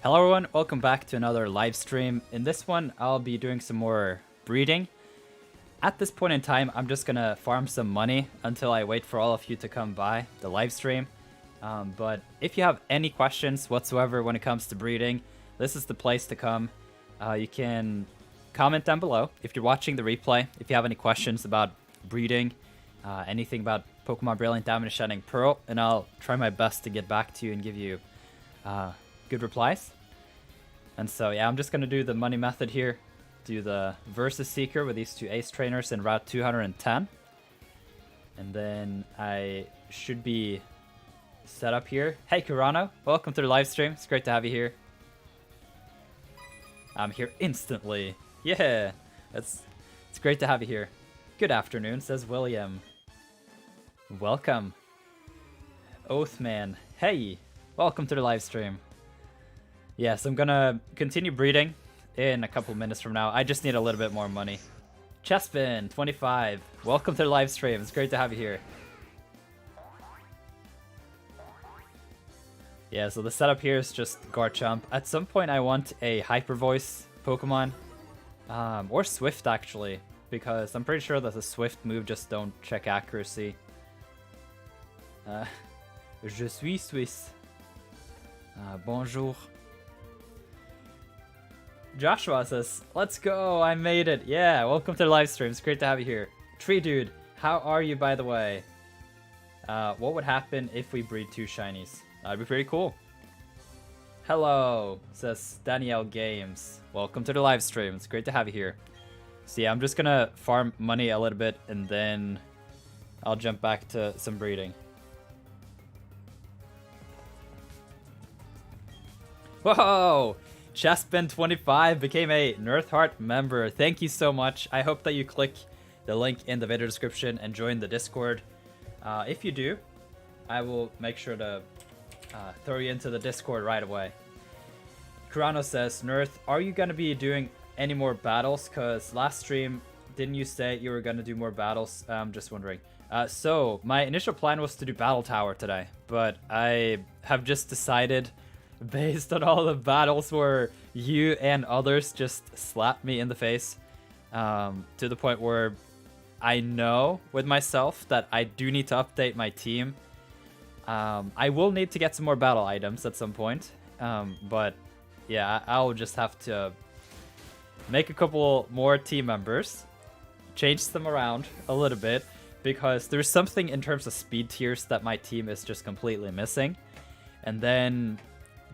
Hello everyone, welcome back to another live stream. In this one, I'll be doing some more breeding. At this point in time, I'm just gonna farm some money until I wait for all of you to come by the live stream. But if you have any questions whatsoever when it comes to breeding, this is the place to come. You can comment down below if you're watching the replay. If you have any questions about breeding, anything about Pokemon Brilliant Diamond and Shining Pearl, and I'll try my best to get back to you and give you good replies. And so yeah, I'm just gonna do the money method here. Do the Versus Seeker with these two Ace Trainers in Route 210. And then I should be set up here. Hey Kurano, welcome to the live stream. It's great to have you here. I'm here instantly. Yeah, it's great to have you here. Good afternoon, says William. Welcome. Oathman, hey, welcome to the live stream. Yes, I'm gonna continue breeding in a couple minutes from now. I just need a little bit more money. Chespin, 25. Welcome to the live stream. It's great to have you here. Yeah, so the setup here is just Garchomp. At some point, I want a Hyper Voice Pokemon. Or Swift, actually. Because I'm pretty sure that the Swift move just don't check accuracy. Je suis Suisse. Bonjour. Joshua says, let's go, I made it. Yeah, welcome to the live stream. It's great to have you here. Tree Dude, how are you, by the way? What would happen if we breed two shinies? That'd be pretty cool. Hello, says Danielle Games. Welcome to the live stream. It's great to have you here. So yeah, I'm just gonna farm money a little bit and then I'll jump back to some breeding. Whoa! Chespin25 became a Nirth Heart member. Thank you so much. I hope that you click the link in the video description and join the Discord. If you do, I will make sure to throw you into the Discord right away. Kurano says, Nirth, are you going to be doing any more battles? Because last stream, didn't you say you were going to do more battles? I'm just wondering. So, my initial plan was to do Battle Tower today, but I have just decided, based on all the battles where you and others just slapped me in the face, to the point where I know with myself that I do need to update my team. I will need to get some more battle items at some point, but yeah, I'll just have to make a couple more team members, change them around a little bit, because there's something in terms of speed tiers that my team is just completely missing. And then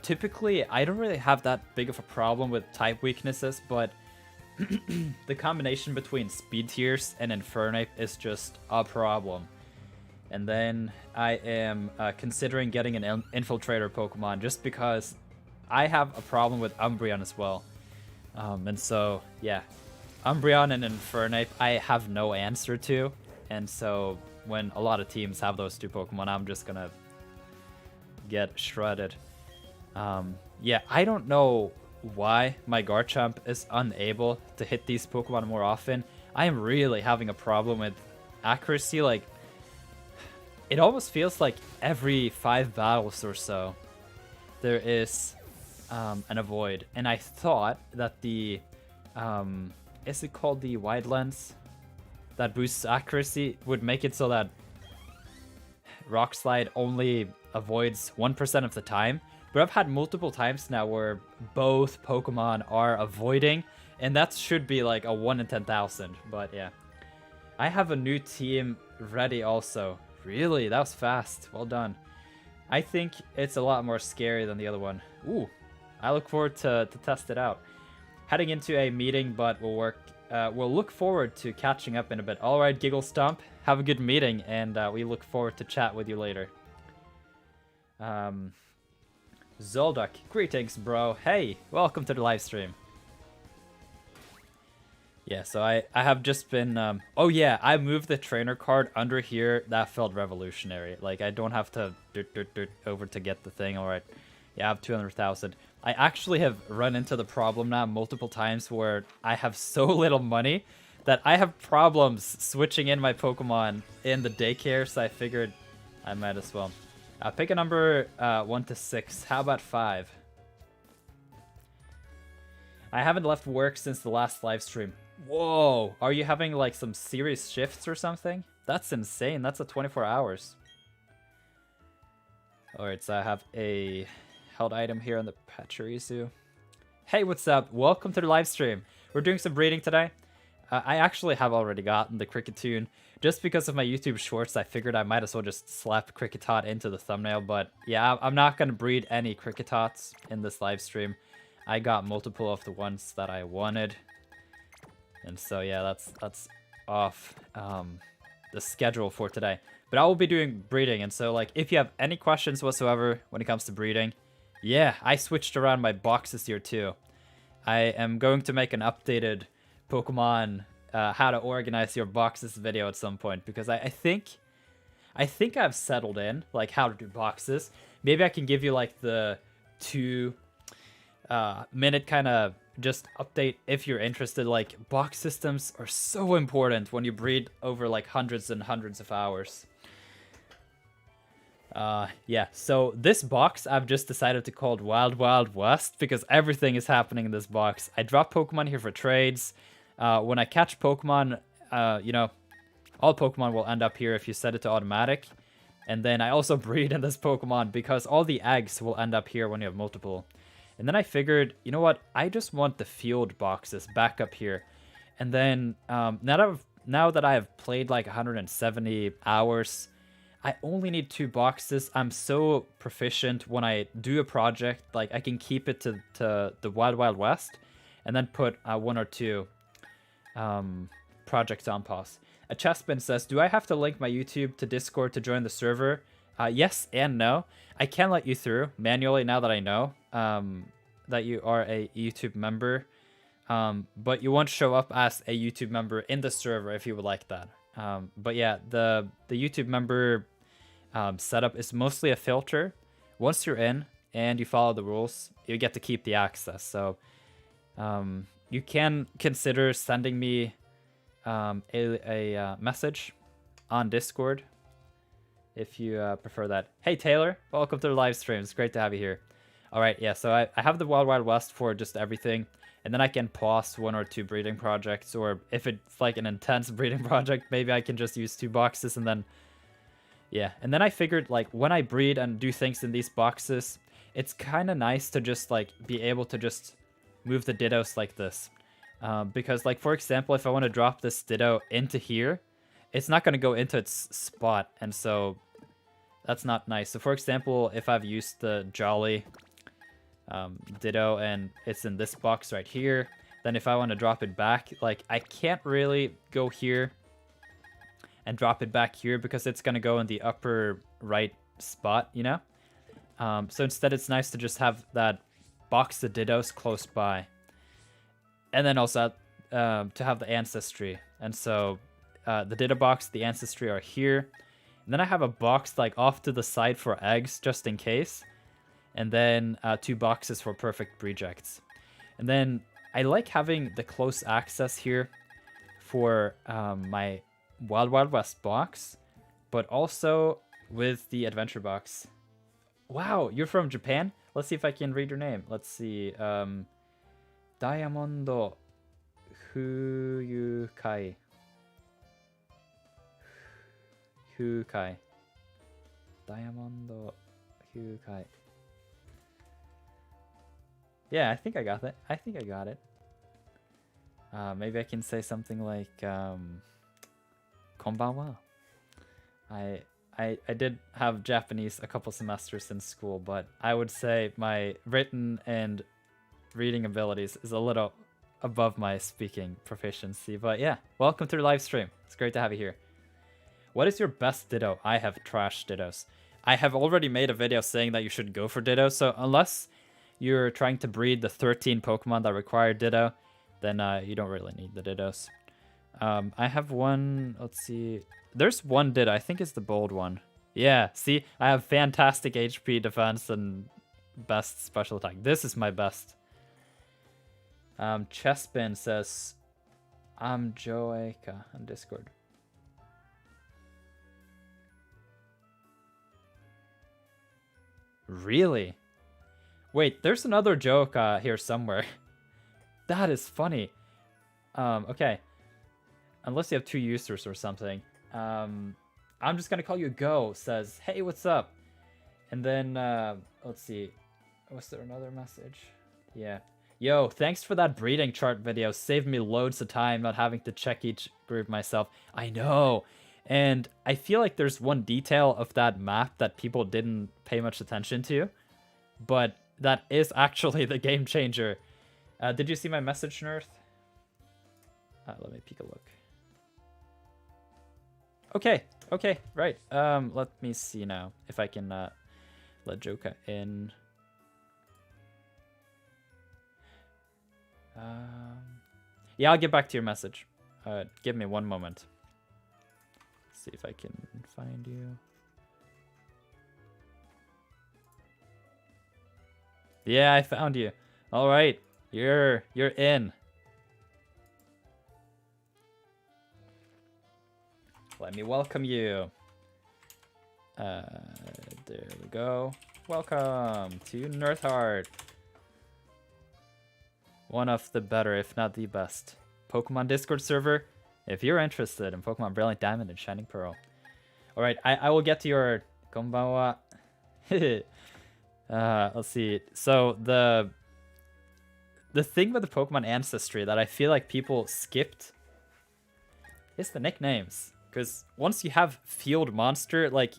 typically, I don't really have that big of a problem with type weaknesses, but the combination between speed tiers and Infernape is just a problem. And then I am considering getting an Infiltrator Pokemon just because I have a problem with Umbreon as well. And so, yeah, Umbreon and Infernape I have no answer to. And so when a lot of teams have those two Pokemon, I'm just gonna get shredded. Yeah, I don't know why my Garchomp is unable to hit these Pokemon more often. I am really having a problem with accuracy. Like, it almost feels like every 5 battles or so, there is an Avoid. And I thought that the, is it called the Wide Lens? That boosts accuracy would make it so that Rock Slide only avoids 1% of the time. But I've had multiple times now where both Pokemon are avoiding, and that should be like a 1 in 10,000. But yeah, I have a new team ready also. Really, that was fast. Well done. I think it's a lot more scary than the other one. Ooh, I look forward to test it out. Heading into a meeting, but we'll look forward to catching up in a bit. All right, Giggle Stomp, have a good meeting, and we look forward to chat with you later. Zolduck, greetings, bro. Hey, welcome to the live stream. Yeah, so I have just been, oh yeah, I moved the trainer card under here. That felt revolutionary. Like, I don't have to over to get the thing. All right, yeah, I have 200,000. I actually have run into the problem now multiple times where I have so little money that I have problems switching in my Pokemon in the daycare, so I figured I might as well. Pick a number 1 to 6. How about 5? I haven't left work since the last live stream. Whoa, are you having like some serious shifts or something? That's insane. That's a 24 hours. Alright, so I have a held item here on the Pachirisu. Hey, what's up? Welcome to the live stream. We're doing some breeding today. I actually have already gotten the Kricketune. Just because of my YouTube shorts, I figured I might as well just slap Kricketot into the thumbnail. But yeah, I'm not going to breed any Kricketots in this live stream. I got multiple of the ones that I wanted. And so yeah, that's off the schedule for today. But I will be doing breeding, and so like if you have any questions whatsoever when it comes to breeding, yeah, I switched around my boxes here too. I am going to make an updated Pokemon how to organize your boxes video at some point, because I think I've settled in like how to do boxes. Maybe I can give you like the 2-minute kind of just update if you're interested. Like, box systems are so important when you breed over like hundreds and hundreds of hours. Yeah, so this box I've just decided to call Wild Wild West because everything is happening in this box. I drop Pokemon here for trades. When I catch Pokemon, you know, all Pokemon will end up here if you set it to automatic. And then I also breed in this Pokemon because all the eggs will end up here when you have multiple. And then I figured, you know what, I just want the field boxes back up here. And then now that I have played like 170 hours, I only need 2 boxes. I'm so proficient when I do a project, like I can keep it to the Wild Wild West and then put 1 or 2 projects on pause. A Chessman says, do I have to link my YouTube to Discord to join the server? Yes and no. I can let you through manually now that I know that you are a YouTube member, but you won't show up as a YouTube member in the server if you would like that. But yeah, the YouTube member setup is mostly a filter. Once you're in and you follow the rules, you get to keep the access. So you can consider sending me a message on Discord if you prefer that. Hey Taylor, welcome to the live stream. It's great to have you here. All right, yeah, so I have the Wild Wild West for just everything, and then I can pause 1 or 2 breeding projects, or if it's like an intense breeding project, maybe I can just use 2 boxes, and then yeah. And then I figured, like, when I breed and do things in these boxes, it's kind of nice to just like be able to just move the Dittos like this, because like, for example, if I want to drop this Ditto into here, it's not going to go into its spot, and so that's not nice. So for example, if I've used the Jolly Ditto and it's in this box right here, then if I want to drop it back, like, I can't really go here and drop it back here because it's going to go in the upper right spot, you know? So instead, it's nice to just have that box of Dittos close by. And then also to have the Ancestry. And so the Ditto box, the Ancestry are here. And then I have a box like off to the side for eggs, just in case. And then 2 boxes for perfect rejects. And then I like having the close access here for my Wild Wild West box, but also with the adventure box. Wow, you're from Japan? Let's see if I can read your name. Let's see. Diamondo Huyukai. Hukai. Diamondo Hukai. Yeah, I think I got it. I think I got it. Maybe I can say something like, konbanwa. I did have Japanese a couple semesters in school, but I would say my written and reading abilities is a little above my speaking proficiency. But yeah, welcome to the live stream. It's great to have you here. What is your best Ditto? I have trash Dittos. I have already made a video saying that you should go for Ditto, so unless you're trying to breed the 13 Pokemon that require Ditto, then you don't really need the Dittos. I have one, let's see. There's one Ditto, I think it's the bold one. Yeah, see, I have fantastic HP, defense, and best special attack. This is my best. Chessbin says, I'm Joeka on Discord. Really? Wait, there's another joke here somewhere. That is funny. Okay. Unless you have 2 users or something. I'm just gonna call you Go, says, hey, what's up? And then, let's see. Was there another message? Yeah. Yo, thanks for that breeding chart video. Saved me loads of time not having to check each group myself. I know. And I feel like there's one detail of that map that people didn't pay much attention to. But that is actually the game changer. Did you see my message, Nirth? Let me peek a look. Okay, right. Let me see now if I can let Joka in. Yeah, I'll get back to your message. Give me one moment. See if I can find you. Yeah, I found you. All right, you're in. Let me welcome you. There we go. Welcome to Nirth. One of the better, if not the best, Pokemon Discord server. If you're interested in Pokemon Brilliant Diamond and Shining Pearl. All right, I will get to your konbanwa. Let's see. So the thing with the Pokemon Ancestry that I feel like people skipped is the nicknames. Because once you have Field Monster, like,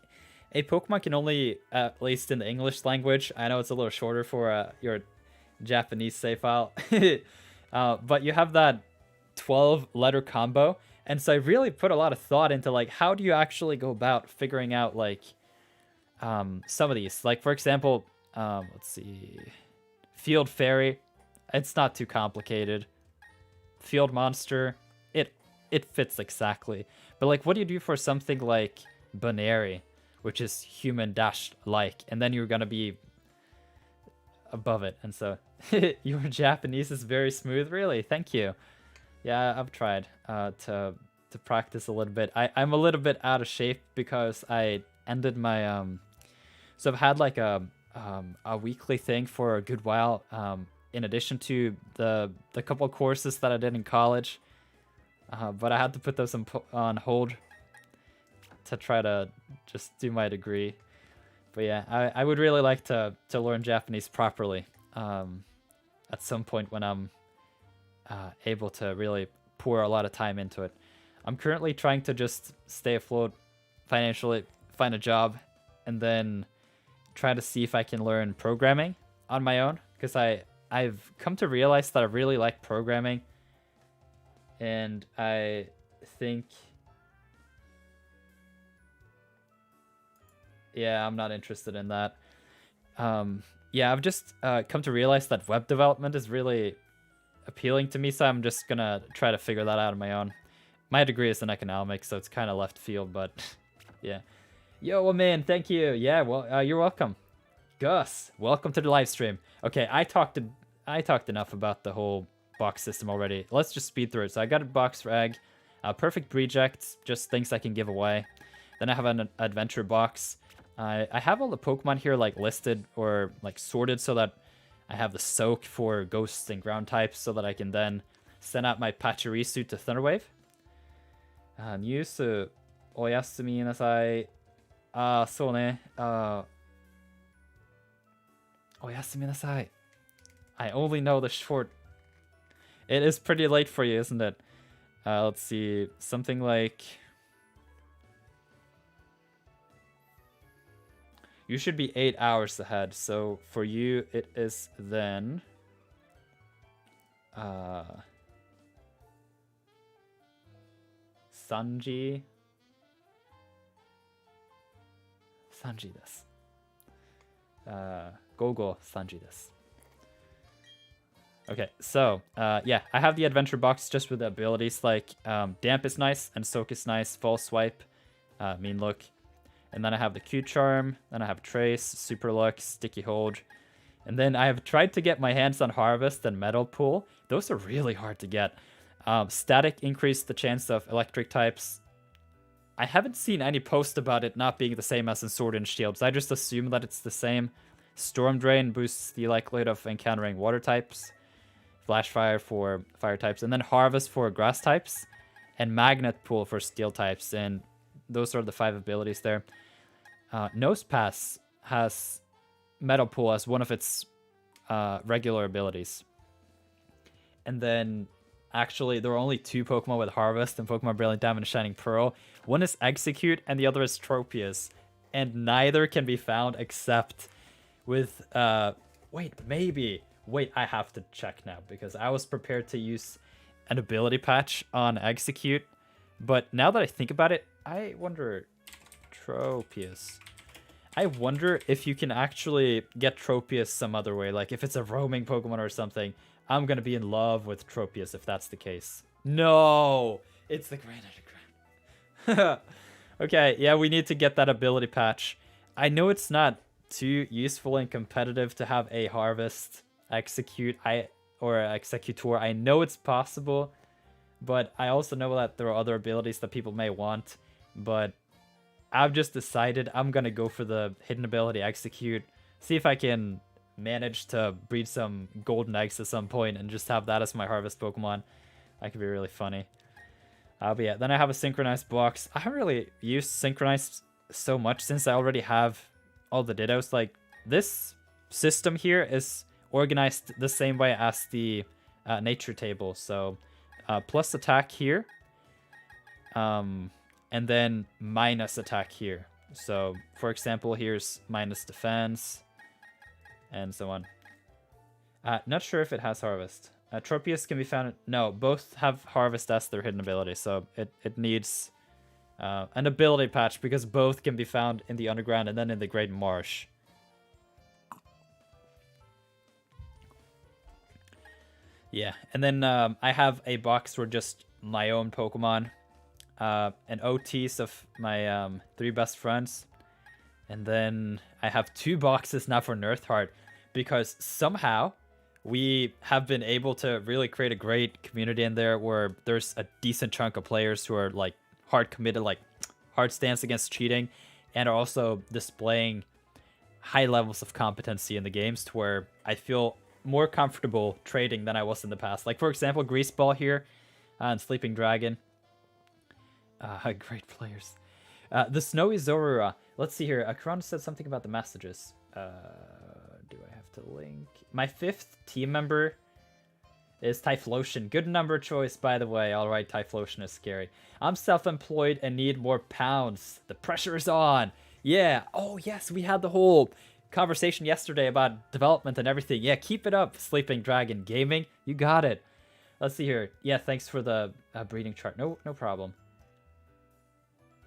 a Pokemon can only, at least in the English language, I know it's a little shorter for your Japanese save file, but you have that 12-letter combo, and so I really put a lot of thought into, like, how do you actually go about figuring out, like, some of these. Like, for example, let's see, Field Fairy, it's not too complicated. Field Monster, it fits exactly. But, like, what do you do for something like Baneri, which is human-like, and then you're gonna be above it, and so your Japanese is very smooth. Really, thank you. Yeah, I've tried to practice a little bit. I'm a little bit out of shape because I ended my so I've had like a weekly thing for a good while, in addition to the couple of courses that I did in college, but I had to put those on hold to try to just do my degree. But yeah, I would really like to learn Japanese properly at some point when I'm able to really pour a lot of time into it. I'm currently trying to just stay afloat financially, find a job, and then try to see if I can learn programming on my own. Because I've come to realize that I really like programming. And I think... yeah, I'm not interested in that. Yeah, I've just come to realize that web development is really appealing to me, so I'm just gonna try to figure that out on my own. My degree is in economics, so it's kind of left field, but yeah. Yo, man, thank you. Yeah, well, you're welcome. Gus, welcome to the live stream. Okay, I talked enough about the whole box system already. Let's just speed through it. So I got a box rag, perfect rejects, just things I can give away. Then I have an adventure box. I have all the Pokemon here like listed or like sorted so that I have the soak for ghosts and ground types so that I can then send out my Pachirisu to Thunderwave. News, oyasumi nasai. そうね。oyasumi nasai. I only know the short. It is pretty late for you, isn't it? Let's see. Something like... you should be 8 hours ahead. So for you, it is then... Sanji です。午後3時です。Okay, so, yeah, I have the adventure box just with the abilities like Damp is nice, and Soak is nice, False Swipe, Mean Look. And then I have the Q Charm, then I have Trace, Super Look, Sticky Hold. And then I have tried to get my hands on Harvest and Metal Pool. Those are really hard to get. Static increased the chance of electric types. I haven't seen any post about it not being the same as in Sword and Shield, so I just assume that it's the same. Storm Drain boosts the likelihood of encountering water types. Flash Fire for fire types, and then Harvest for grass types, and Magnet Pool for steel types, and those are the 5 abilities there. Nosepass has Metal Pool as one of its regular abilities. And then, actually, there are only 2 Pokemon with Harvest in Pokemon Brilliant Diamond and Shining Pearl. One is Execute, and the other is Tropius. And neither can be found except with... Wait, maybe... Wait, I have to check now, because I was prepared to use an ability patch on Execute. But now that I think about it, I wonder... Tropius. I wonder if you can actually get Tropius some other way. Like, if it's a roaming Pokemon or something... I'm gonna be in love with Tropius if that's the case. No! It's the Grand Underground. Okay, yeah, we need to get that ability patch. I know it's not too useful and competitive to have a Harvest Execute or Executor. I know it's possible, but I also know that there are other abilities that people may want. But I've just decided I'm gonna go for the hidden ability Execute. See if I can manage to breed some golden eggs at some point and just have that as my Harvest Pokemon. That could be really funny. But yeah, then I have a Synchronized box. I haven't really used Synchronized so much since I already have all the Dittos. Like, this system here is organized the same way as the nature table. So, plus attack here. And then minus attack here. So, for example, here's minus defense. And so on. Not sure if it has Harvest. Tropius can be found... No, both have Harvest as their hidden ability, so it needs an ability patch, because both can be found in the Underground and then in the Great Marsh. Yeah, and then I have a box for just my own Pokemon, and OTs of my 3 best friends. And then I have 2 boxes now for Nirth Heart, because somehow we have been able to really create a great community in there where there's a decent chunk of players who are like hard committed, like hard stance against cheating, and are also displaying high levels of competency in the games to where I feel more comfortable trading than I was in the past. Like, for example, Greaseball here and Sleeping Dragon. Great players. The Snowy Zorua. Let's see here. Akron said something about the messages. Do I have to link? My 5th team member is Typhlosion. Good number choice, by the way. Alright, Typhlosion is scary. I'm self-employed and need more pounds. The pressure is on. Yeah. Oh, yes. We had the whole conversation yesterday about development and everything. Yeah, keep it up, Sleeping Dragon Gaming. You got it. Let's see here. Yeah, thanks for the breeding chart. No problem.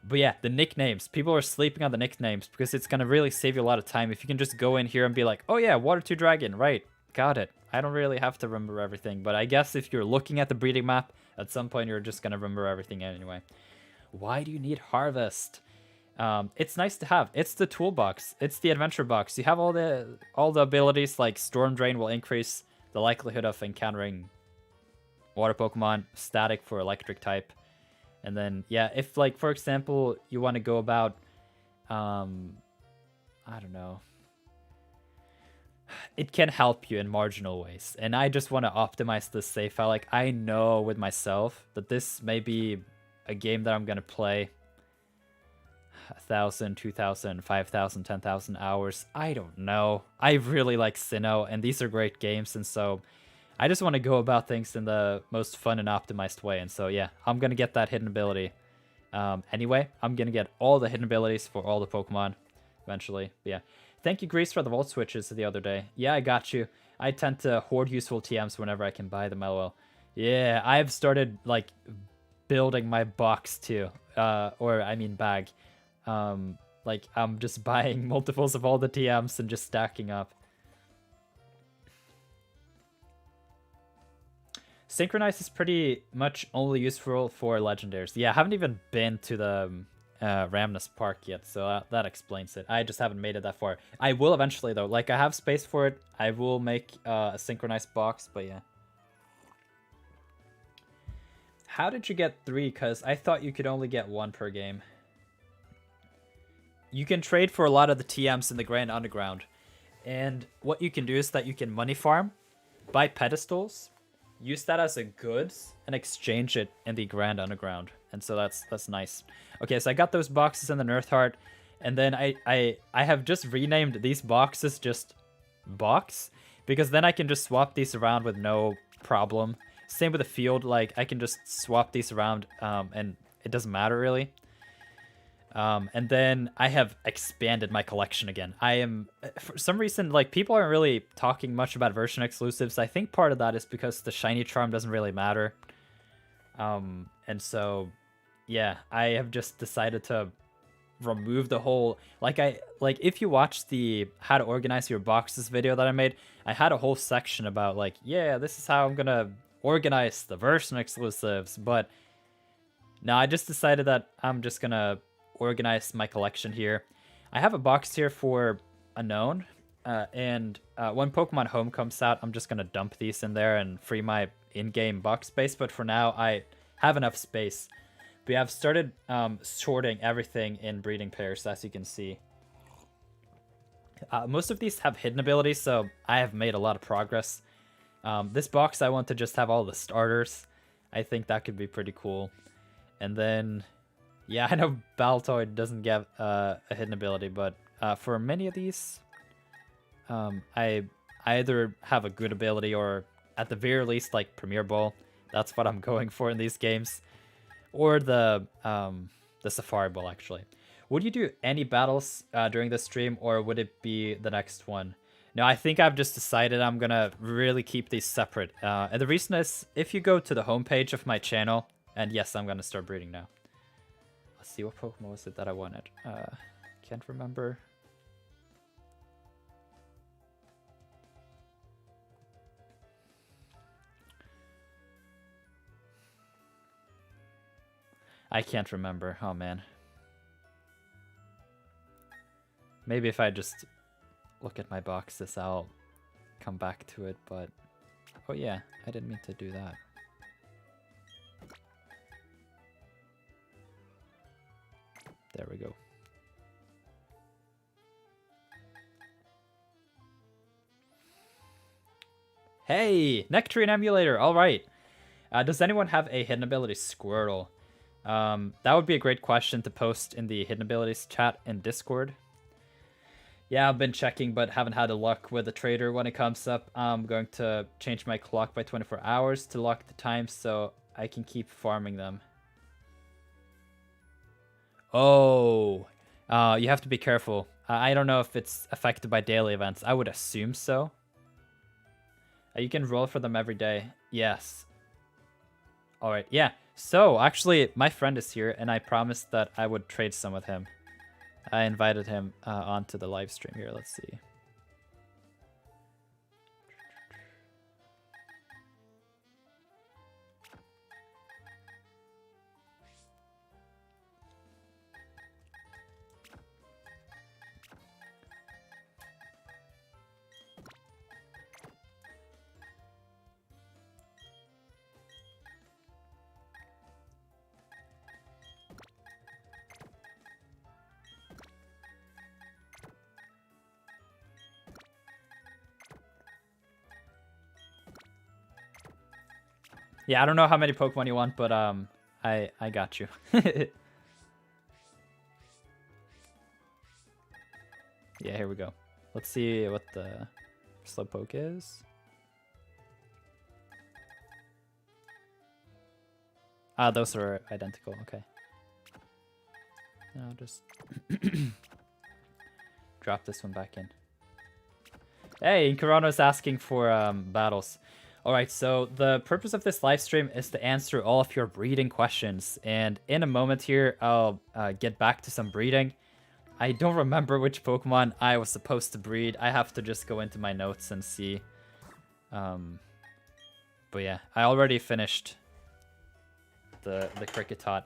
But yeah, the nicknames. People are sleeping on the nicknames because it's going to really save you a lot of time. If you can just go in here and be like, oh yeah, Water 2 Dragon. Right, got it. I don't really have to remember everything. But I guess if you're looking at the breeding map, at some point you're just going to remember everything anyway. Why do you need Harvest? It's nice to have. It's the toolbox. It's the adventure box. You have all the abilities, like Storm Drain will increase the likelihood of encountering water Pokemon. Static for electric type. And then, yeah, if, like, for example, you want to go about, I don't know. It can help you in marginal ways. And I just want to optimize this save file. Like, I know with myself that this may be a game that I'm going to play 1,000, 2,000, 5,000, 10,000 hours. I don't know. I really like Sinnoh, and these are great games, and so I just want to go about things in the most fun and optimized way. And so, yeah, I'm going to get that hidden ability. Anyway, I'm going to get all the hidden abilities for all the Pokemon eventually. But yeah, thank you, Grease, for the Volt Switches the other day. Yeah, I got you. I tend to hoard useful TMs whenever I can buy them, LOL. Yeah, I've started, like, building my box, too. Or, I mean, bag. Like, I'm just buying multiples of all the TMs and just stacking up. Synchronize is pretty much only useful for legendaries. Yeah, I haven't even been to the Ramnus Park yet, so that explains it. I just haven't made it that far. I will eventually, though. Like, I have space for it. I will make a synchronized box, but yeah. How did you get 3? Because I thought you could only get 1 per game. You can trade for a lot of the TMs in the Grand Underground. And what you can do is that you can money farm, buy pedestals, use that as a goods and exchange it in the Grand Underground. And so that's nice. Okay, so I got those boxes in the Nirth Heart, and then I have just renamed these boxes just box, because then I can just swap these around with no problem. Same with the field, like I can just swap these around and it doesn't matter really. And then I have expanded my collection again. I am, for some reason, like, people aren't really talking much about version exclusives. I think part of that is because the shiny charm doesn't really matter. And so, yeah, I have just decided to remove the whole, like, if you watch the how to organize your boxes video that I made, I had a whole section about, like, yeah, this is how I'm gonna organize the version exclusives. But no, I just decided that I'm just gonna organize my collection here. I have a box here for Unknown, and when Pokemon Home comes out, I'm just gonna dump these in there and free my in-game box space. But for now, I have enough space. We have started sorting everything in breeding pairs, as you can see. Most of these have hidden abilities, so I have made a lot of progress. This box, I want to just have all the starters. I think that could be pretty cool. And then, yeah, I know Baltoy doesn't get a hidden ability, but for many of these, I either have a good ability or, at the very least, like Premier Ball. That's what I'm going for in these games. Or the Safari Ball, actually. Would you do any battles during this stream, or would it be the next one? No, I think I've just decided I'm gonna really keep these separate. And the reason is, if you go to the homepage of my channel, and yes, I'm gonna start breeding now. Let's see, what Pokemon was it that I wanted? Can't remember. I can't remember. Oh, man. Maybe if I just look at my boxes, I'll come back to it, but... Oh, yeah. I didn't mean to do that. There we go. Hey! Nectarine Emulator! Alright. Does anyone have a hidden ability Squirtle? That would be a great question to post in the hidden abilities chat in Discord. Yeah, I've been checking, but haven't had the luck with the trader when it comes up. I'm going to change my clock by 24 hours to lock the time so I can keep farming them. Oh, you have to be careful. I don't know if it's affected by daily events. I would assume so. You can roll for them every day. Yes. All right, yeah. So, actually, my friend is here, and I promised that I would trade some with him. I invited him onto the live stream here. Let's see. Yeah, I don't know how many Pokemon you want, but I got you. Yeah, here we go. Let's see what the Slowpoke is. Ah, those are identical. Okay. I'll just drop this one back in. Hey, Corano's asking for battles. Alright, so the purpose of this live stream is to answer all of your breeding questions. And in a moment here, I'll get back to some breeding. I don't remember which Pokemon I was supposed to breed. I have to just go into my notes and see. But yeah, I already finished the Kricketune.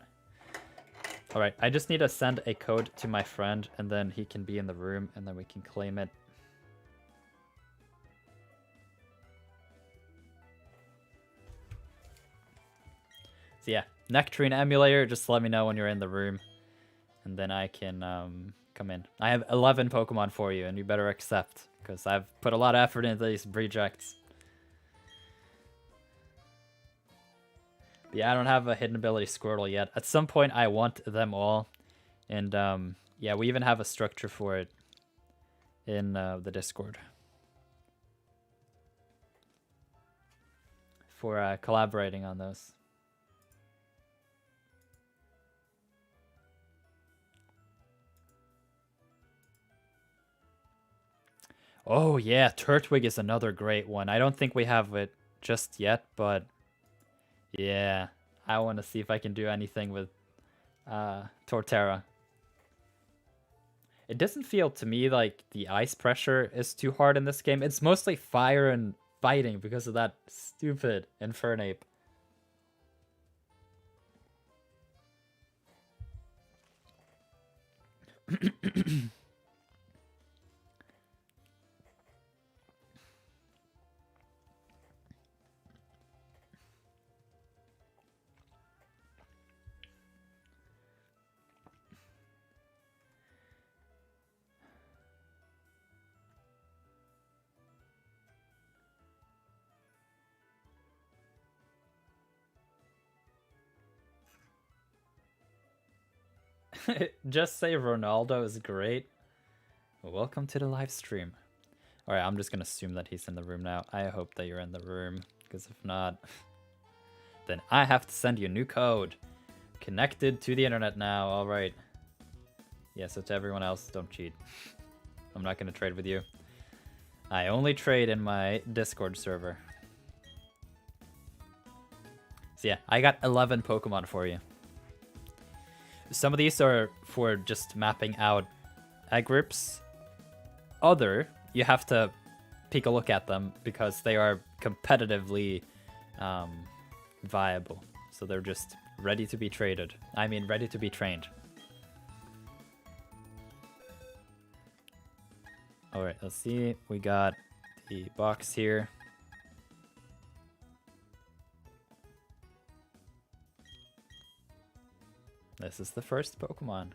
Alright, I just need to send a code to my friend, and then he can be in the room, and then we can claim it. So yeah, Nectarine Emulator, just let me know when you're in the room, and then I can come in. I have 11 Pokemon for you, and you better accept, because I've put a lot of effort into these rejects. Yeah, I don't have a hidden ability Squirtle yet. At some point, I want them all. And yeah, we even have a structure for it in the Discord. For collaborating on those. Oh yeah, Turtwig is another great one. I don't think we have it just yet, but yeah, I want to see if I can do anything with Torterra. It doesn't feel to me like the ice pressure is too hard in this game. It's mostly fire and fighting because of that stupid Infernape. Just say Ronaldo is great. Welcome to the live stream. Alright, I'm just gonna assume that he's in the room now. I hope that you're in the room, because if not, then I have to send you a new code. Connected to the internet now, alright. Yeah, so to everyone else, don't cheat. I'm not gonna trade with you. I only trade in my Discord server. So yeah, I got 11 Pokemon for you. Some of these are for just mapping out egg groups. Other, you have to take a look at them because they are competitively viable. So they're just ready to be traded. I mean, ready to be trained. Alright, let's see. We got the box here. This is the first Pokemon.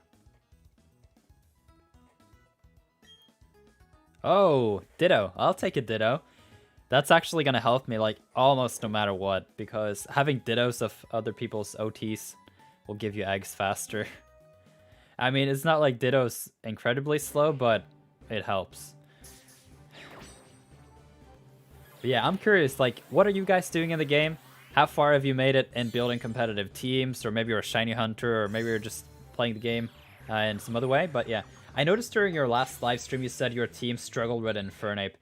Oh, Ditto. I'll take a Ditto. That's actually going to help me, like, almost no matter what, because having Dittos of other people's OTs will give you eggs faster. I mean, it's not like Ditto's incredibly slow, but it helps. But yeah, I'm curious, like, what are you guys doing in the game? How far have you made it in building competitive teams? Or maybe you're a shiny hunter, or maybe you're just playing the game in some other way. But yeah, I noticed during your last live stream you said your team struggled with Infernape.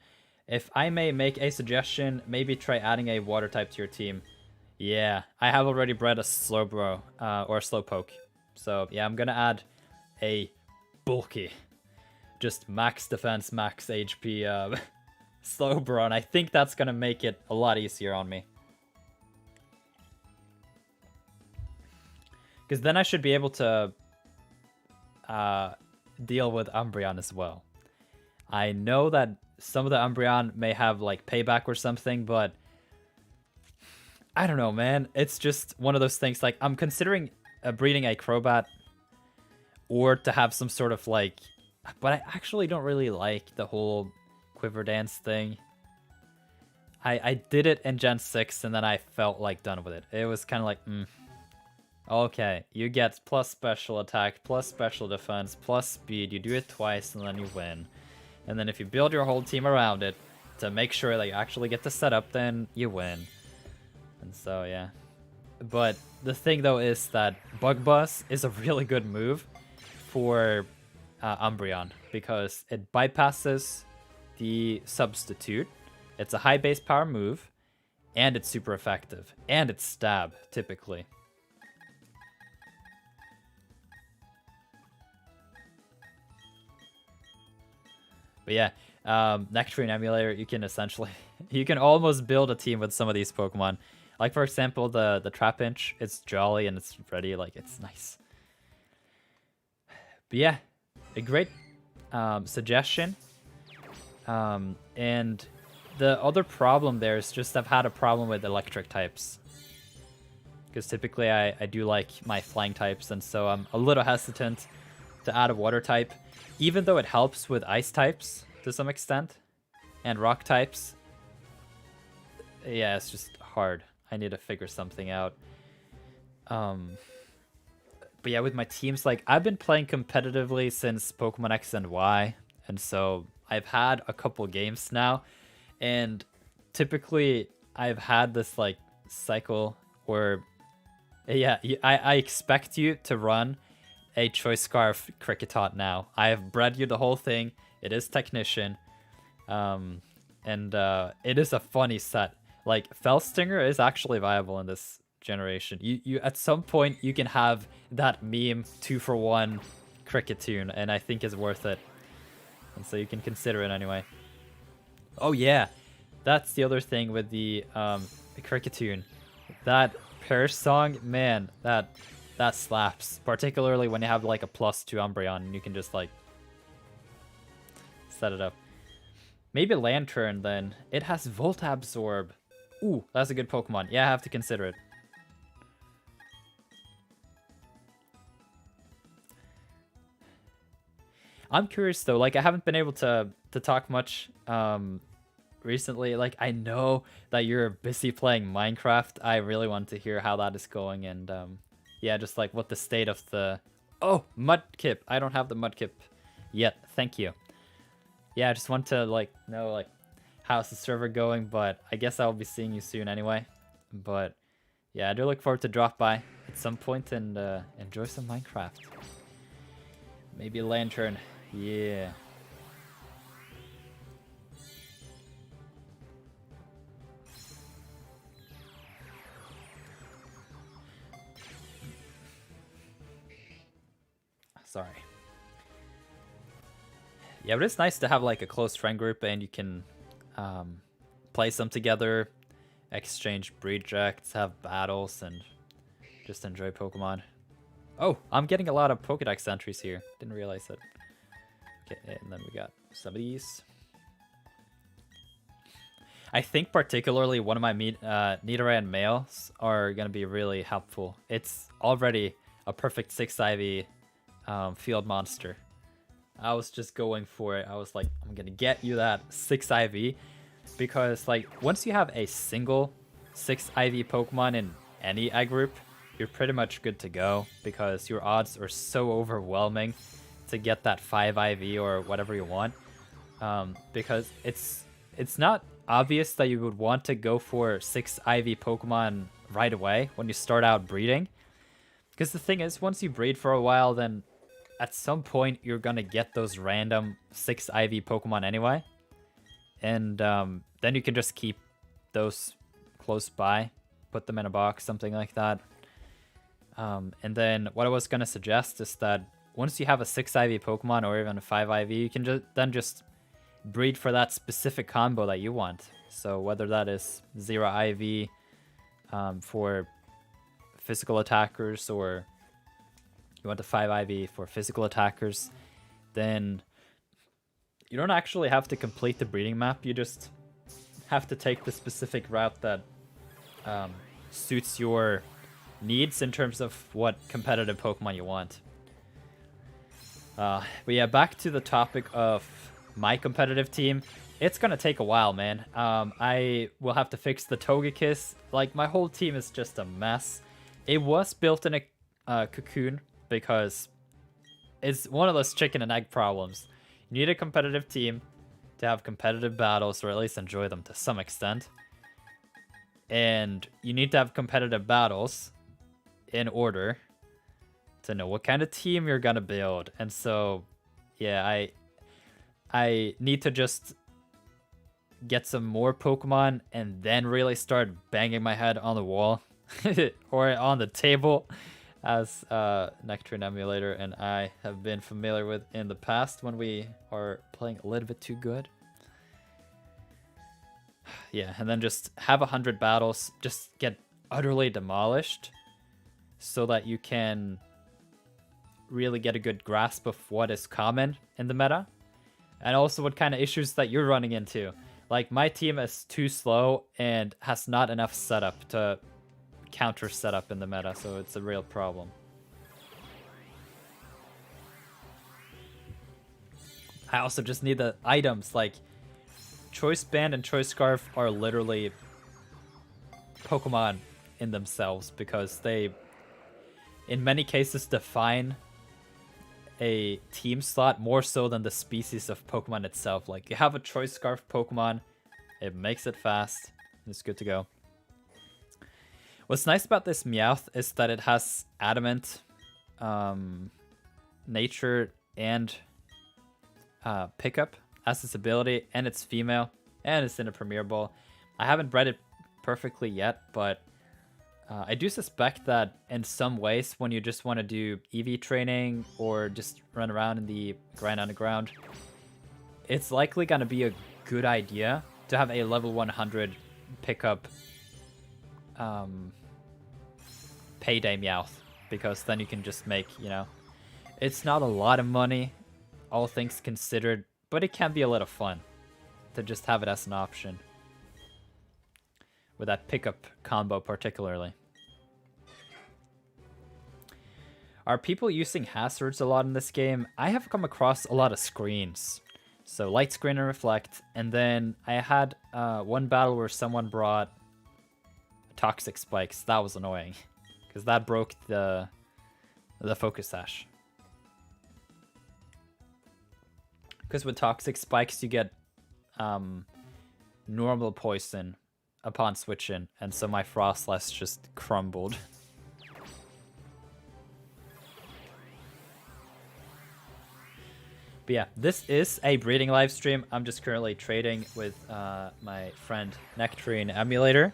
If I may make a suggestion, maybe try adding a water type to your team. Yeah, I have already bred a Slowbro, or a Slowpoke. So yeah, I'm gonna add a bulky, just max defense, max HP Slowbro, and I think that's gonna make it a lot easier on me. Because then I should be able to deal with Umbreon as well. I know that some of the Umbreon may have like payback or something, but I don't know, man. It's just one of those things. Like, I'm considering breeding a Crobat or to have some sort of like... But I actually don't really like the whole Quiver Dance thing. I did it in Gen 6 and then I felt like done with it. It was kind of like, Okay, you get plus special attack, plus special defense, plus speed. You do it twice and then you win. And then if you build your whole team around it to make sure that you actually get the setup, then you win. And so, yeah. But the thing, though, is that Bug Buzz is a really good move for Umbreon because it bypasses the substitute. It's a high base power move, and it's super effective. And it's stab, typically. But yeah, Nectarine Emulator, you can essentially... you can almost build a team with some of these Pokemon. Like, for example, the Trapinch, it's jolly and it's ready, like, it's nice. But yeah, a great suggestion. And the other problem there is just I've had a problem with electric types. Because typically I do like my flying types, and so I'm a little hesitant to add a water type. Even though it helps with ice types to some extent, and rock types. Yeah, it's just hard. I need to figure something out. But yeah, with my teams, like I've been playing competitively since Pokemon X and Y, and so I've had a couple games now, and typically I've had this like cycle where, yeah, I expect you to run a Choice Scarf Kricketot now. I have bred you the whole thing. It is Technician, and it is a funny set. Like Felstinger is actually viable in this generation. You at some point you can have that meme 2-for-1 Kricketune, and I think is worth it. And so you can consider it anyway. Oh yeah, that's the other thing with the Kricketune. That Perish song, man, that slaps. Particularly when you have like a +2 Umbreon and you can just like set it up. Maybe Lantern then. It has Volt Absorb. Ooh, that's a good Pokemon. Yeah, I have to consider it. I'm curious though, like I haven't been able to talk much recently. Like I know that you're busy playing Minecraft. I really want to hear how that is going, and yeah, just like what the state of the Mudkip. I don't have the Mudkip yet. Thank you. Yeah, I just want to like know like how's the server going, but I guess I'll be seeing you soon anyway. But yeah, I do look forward to drop by at some point and enjoy some Minecraft. Maybe a Lantern. Yeah. Sorry. Yeah, but it's nice to have like a close friend group and you can play some together, exchange breed checks, have battles, and just enjoy Pokemon. Oh, I'm getting a lot of Pokedex entries here. Didn't realize it. Okay, and then we got some of these. I think particularly one of my Nidoran males are going to be really helpful. It's already a perfect 6 IV field monster. I was just going for it. I was like, I'm going to get you that 6 IV. Because like once you have a single 6 IV Pokemon in any egg group, you're pretty much good to go. Because your odds are so overwhelming to get that 5 IV or whatever you want. Because it's not obvious that you would want to go for 6 IV Pokemon right away when you start out breeding. Because the thing is, once you breed for a while, then at some point you're gonna get those random 6 IV Pokemon anyway. And then you can just keep those close by, put them in a box, something like that. And then what I was gonna suggest is that once you have a 6 IV Pokemon or even a 5 IV, you can just breed for that specific combo that you want. So whether that is 0 IV for physical attackers, or you want a 5 IV for physical attackers, then you don't actually have to complete the breeding map. You just have to take the specific route that suits your needs in terms of what competitive Pokemon you want. But yeah, back to the topic of my competitive team. It's gonna take a while, man. I will have to fix the Togekiss. Like, my whole team is just a mess. It was built in a cocoon because it's one of those chicken and egg problems. You need a competitive team to have competitive battles, or at least enjoy them to some extent. And you need to have competitive battles in order to know what kind of team you're gonna build. And so, yeah, I need to just get some more Pokemon and then really start banging my head on the wall or on the table, as Nectarine Emulator and I have been familiar with in the past when we are playing a little bit too good. Yeah, and then just have 100 battles, just get utterly demolished so that you can really get a good grasp of what is common in the meta, and also what kind of issues that you're running into. Like, my team is too slow and has not enough setup to counter setup in the meta, so it's a real problem. I also just need the items. Like, Choice Band and Choice Scarf are literally Pokemon in themselves, because they in many cases, define a team slot more so than the species of Pokemon itself. Like, you have a Choice Scarf Pokemon, it makes it fast, and it's good to go. What's nice about this Meowth is that it has Adamant, Nature, and Pickup as its ability, and it's female, and it's in a Premier Ball. I haven't bred it perfectly yet, but I do suspect that in some ways, when you just want to do Eevee training or just run around in the Grand Underground, it's likely going to be a good idea to have a level 100 pickup payday Meowth, because then you can just make, you know, it's not a lot of money, all things considered, but it can be a lot of fun to just have it as an option. With that pickup combo particularly. Are people using hazards a lot in this game? I have come across a lot of screens. So light screen and reflect, and then I had one battle where someone brought toxic spikes. That was annoying, because that broke the focus sash. Because with toxic spikes you get normal poison upon switching, and so my Frostlass just crumbled. But yeah, this is a breeding live stream. I'm just currently trading with my friend Nectarine Emulator,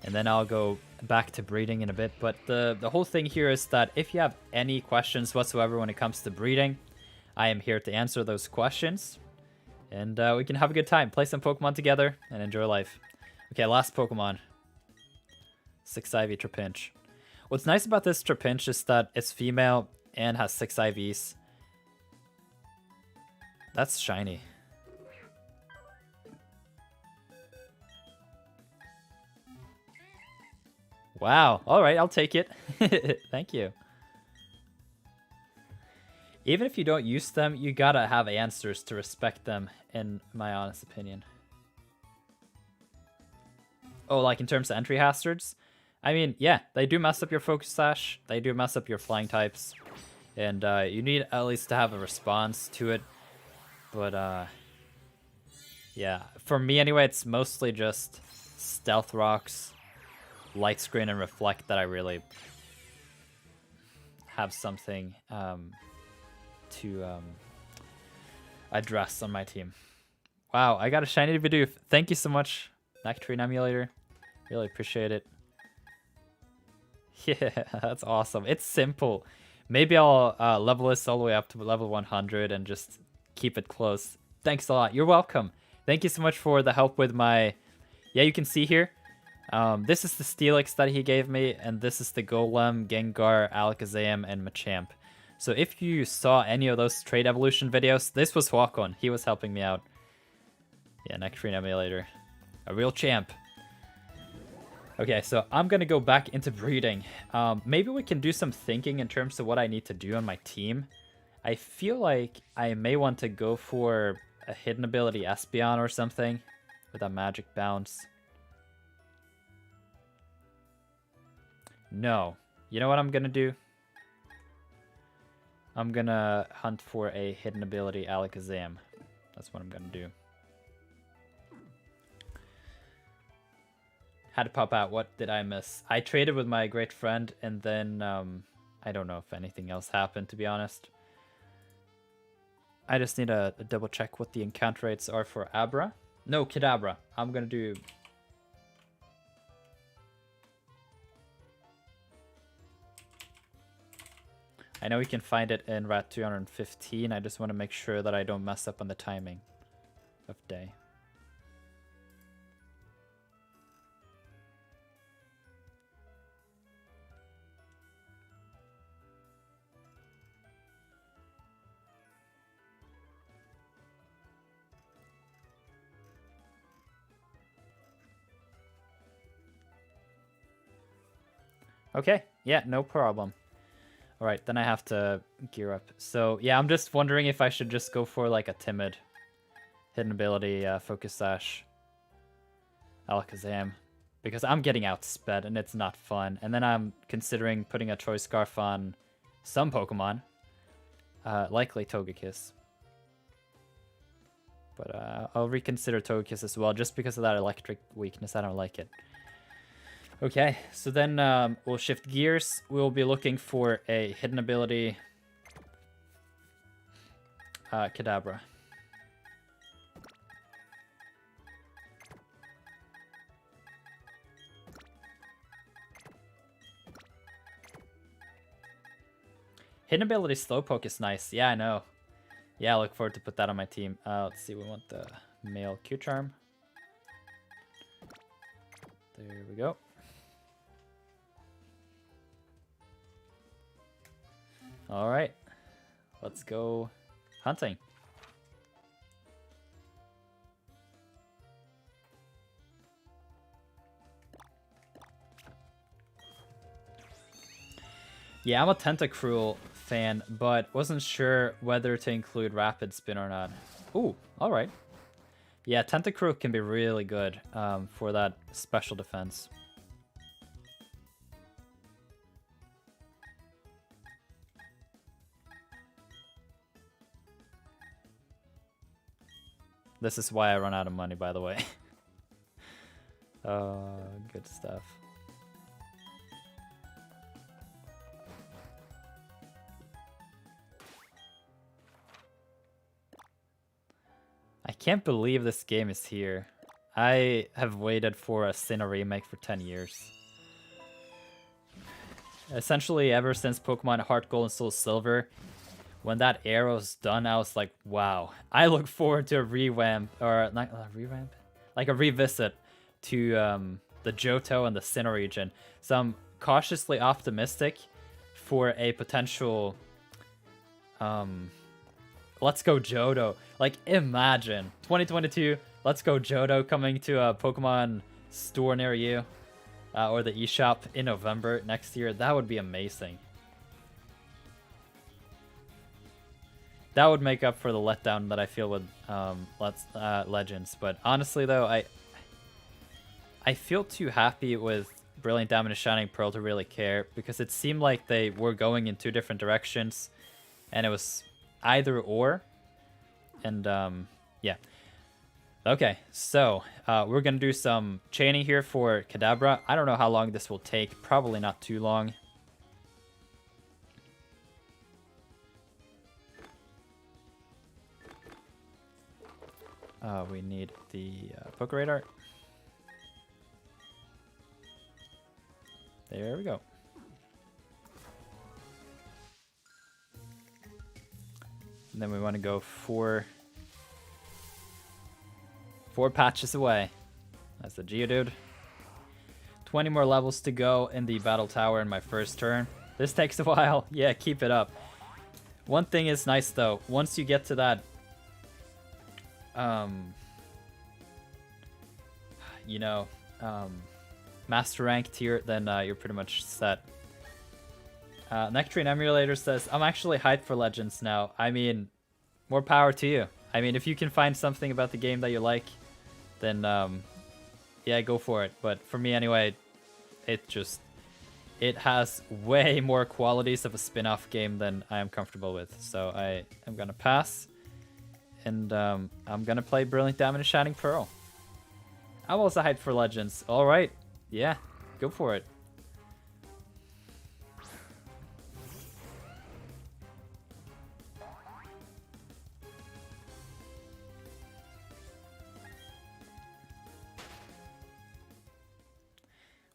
and then I'll go back to breeding in a bit. But the whole thing here is that if you have any questions whatsoever when it comes to breeding, I am here to answer those questions, and we can have a good time, play some Pokemon together, and enjoy life. Okay, last Pokemon. 6 IV Trapinch. What's nice about this Trapinch is that it's female and has 6 IVs. That's shiny. Wow. Alright, I'll take it. Thank you. Even if you don't use them, you gotta have answers to respect them, in my honest opinion. Oh, like in terms of entry hazards? I mean, yeah, they do mess up your focus sash, they do mess up your flying types, and you need at least to have a response to it. But, yeah, for me anyway, it's mostly just Stealth Rocks, Light Screen, and Reflect that I really have something to address on my team. Wow, I got a shiny Bidoof. Thank you so much, Nectarine Emulator. Really appreciate it. Yeah, that's awesome. It's simple. Maybe I'll level this all the way up to level 100 and just keep it close. Thanks a lot. You're welcome. Thank you so much for the help with my... Yeah, you can see here. This is the Steelix that he gave me, and this is the Golem, Gengar, Alakazam, and Machamp. So if you saw any of those trade evolution videos, this was Walk-On. He was helping me out. Yeah, Nectarine Emulator. A real champ. Okay, so I'm gonna go back into breeding. Maybe we can do some thinking in terms of what I need to do on my team. I feel like I may want to go for a hidden ability Espeon or something with a magic bounce. No. You know what I'm gonna do? I'm gonna hunt for a hidden ability Alakazam. That's what I'm gonna do. Had to pop out. What did I miss? I traded with my great friend, and then I don't know if anything else happened, to be honest. I just need to double check what the encounter rates are for Abra. No, Kadabra. I'm gonna do... I know we can find it in Rat 215. I just want to make sure that I don't mess up on the timing of day. Okay, yeah, no problem. Alright, then I have to gear up. So, yeah, I'm just wondering if I should just go for, like, a timid hidden ability, Focus Sash, Alakazam. because I'm getting outsped and it's not fun. And then I'm considering putting a Choice Scarf on some Pokemon, likely Togekiss. But I'll reconsider Togekiss as well, just because of that electric weakness. I don't like it. Okay, so then we'll shift gears. We'll be looking for a hidden ability. Kadabra. Hidden ability Slowpoke is nice. Yeah, I know. Yeah, I look forward to put that on my team. Let's see, we want the male Q-Charm. There we go. Alright. Let's go hunting. Yeah, I'm a Tentacruel fan, but wasn't sure whether to include Rapid Spin or not. Ooh, alright. Yeah, Tentacruel can be really good for that special defense. This is why I run out of money, by the way. Good stuff. I can't believe this game is here. I have waited for a Sinnoh remake for 10 years. Essentially, ever since Pokemon Heart Gold and Soul Silver, when that era was done, I was like, wow. I look forward to a revamp, or not a revamp? Like a revisit to the Johto and the Sinnoh region. So I'm cautiously optimistic for a potential Let's Go Johto. Like, imagine 2022, Let's Go Johto coming to a Pokemon store near you, or the eShop in November next year. That would be amazing. That would make up for the letdown that I feel with Legends. But honestly, though, I feel too happy with Brilliant Diamond and Shining Pearl to really care, because it seemed like they were going in two different directions, and it was either or. And yeah. Okay, so we're gonna do some chaining here for Kadabra. I don't know how long this will take. Probably not too long. We need the Pokeradar. There we go. And then we want to go four patches away. That's the Geodude. 20 more levels to go in the Battle Tower in my first turn. This takes a while. Yeah, keep it up. One thing is nice, though. Once you get to that, you know, Master Rank tier, then you're pretty much set. Nectarine Emulator says, I'm actually hyped for Legends now. I mean, more power to you. I mean, if you can find something about the game that you like, then, yeah, go for it. But for me, anyway, it has way more qualities of a spin-off game than I am comfortable with. So I am going to pass. And I'm going to play Brilliant Diamond and Shining Pearl. I'm also hyped for Legends. All right. Yeah, go for it.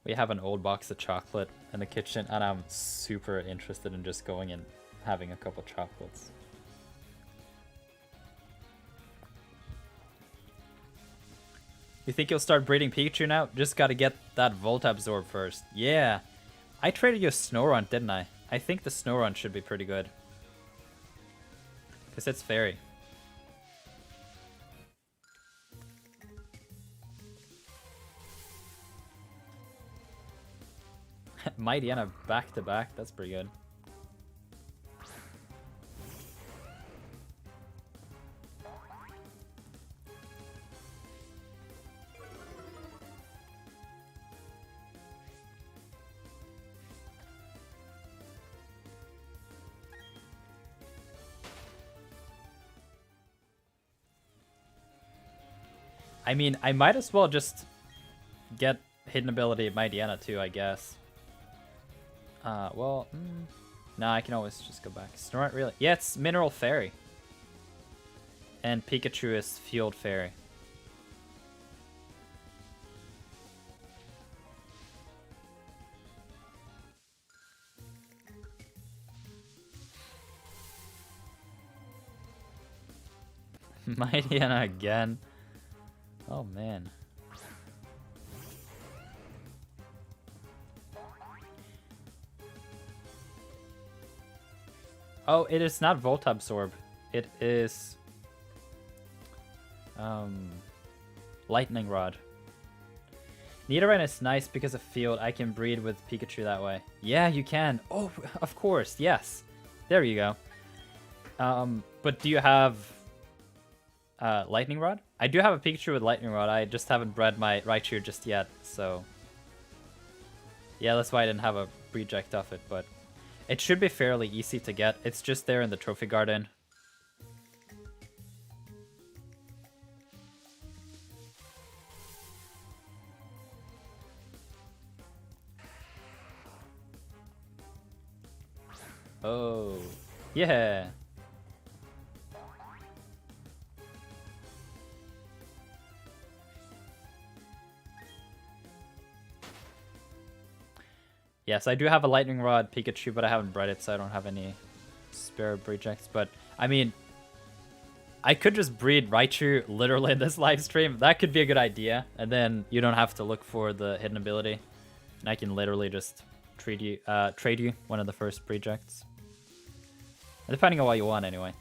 We have an old box of chocolate in the kitchen, and I'm super interested in just going and having a couple chocolates. You think you'll start breeding Pikachu now? Just gotta get that Volt Absorb first. Yeah. I traded you a Snorunt, didn't I? I think the Snorunt should be pretty good. Because it's Fairy. Mightyena back-to-back. That's pretty good. I mean, I might as well just get hidden ability Mightyena too, I guess. Well, nah, I can always just go back. Snorunt, really? Yeah, it's Mineral Fairy. And Pikachu is Field Fairy. Mightyena again. Oh, man. Oh, it is not Volt Absorb. It is... Lightning Rod. Nidoran is nice because of Field. I can breed with Pikachu that way. Yeah, you can. Oh, of course. Yes. There you go. But do you have... Lightning Rod? I do have a Pikachu with Lightning Rod. I just haven't bred my Raichu just yet, so... Yeah, that's why I didn't have a reject of it, but... It should be fairly easy to get. It's just there in the Trophy Garden. Oh, yeah. Yes, I do have a Lightning Rod Pikachu, but I haven't bred it, so I don't have any spare rejects. But, I mean, I could just breed Raichu literally in this live stream. That could be a good idea. And then you don't have to look for the hidden ability. And I can literally just trade you one of the first rejects. Depending on what you want, anyway.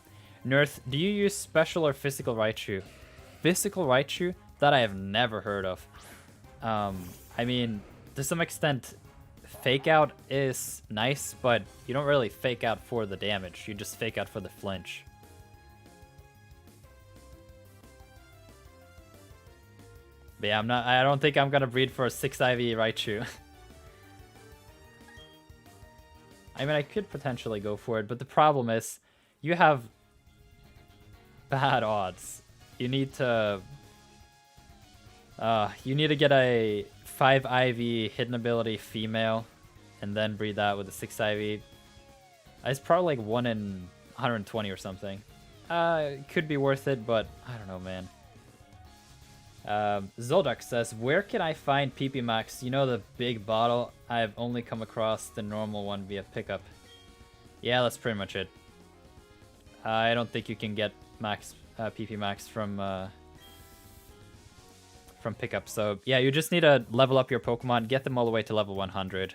Nirth, do you use special or physical Raichu? Physical Raichu? That I have never heard of. I mean, to some extent... Fake out is nice, but you don't really fake out for the damage. You just fake out for the flinch. But yeah, I don't think I'm gonna breed for a 6 IV Raichu. I mean, I could potentially go for it, but the problem is you have bad odds. You need to get a 5 IV hidden ability female and then breed that with a 6 IV. It's probably like 1 in 120 or something. It could be worth it, but I don't know, man. Zoldak says, where can I find Ppmax? You know, the big bottle? I've only come across the normal one via pickup. Yeah, that's pretty much it. I don't think you can get Ppmax from pickup. So yeah, you just need to level up your Pokemon, get them all the way to level 100.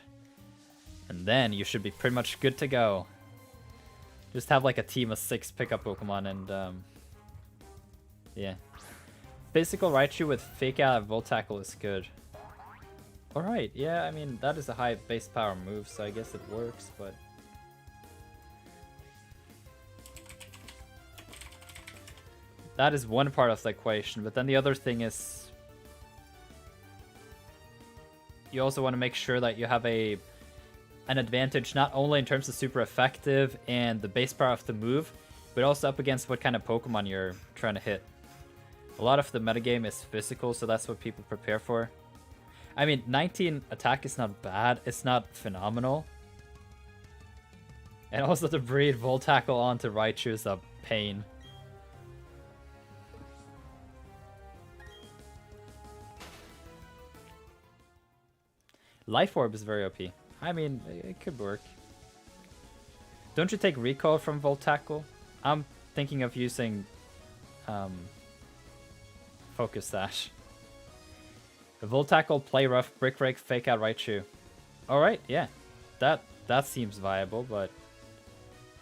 And then you should be pretty much good to go. Just have like a team of 6 pickup Pokemon and yeah. Physical Raichu with Fake Out Volt Tackle is good. Alright, yeah, I mean, that is a high base power move, so I guess it works, but... That is one part of the equation, but then the other thing is... You also want to make sure that you have an advantage not only in terms of super effective and the base power of the move, but also up against what kind of Pokemon you're trying to hit. A lot of the metagame is physical, so that's what people prepare for. I mean, 19 attack is not bad. It's not phenomenal. And also to breed Volt Tackle onto Raichu is a pain. Life Orb is very OP. I mean, it could work. Don't you take Recall from Volt Tackle? I'm thinking of using... Focus Sash. Volt Tackle, Play Rough, Brick Break, Fake Out Raichu. Alright, yeah. That seems viable, but...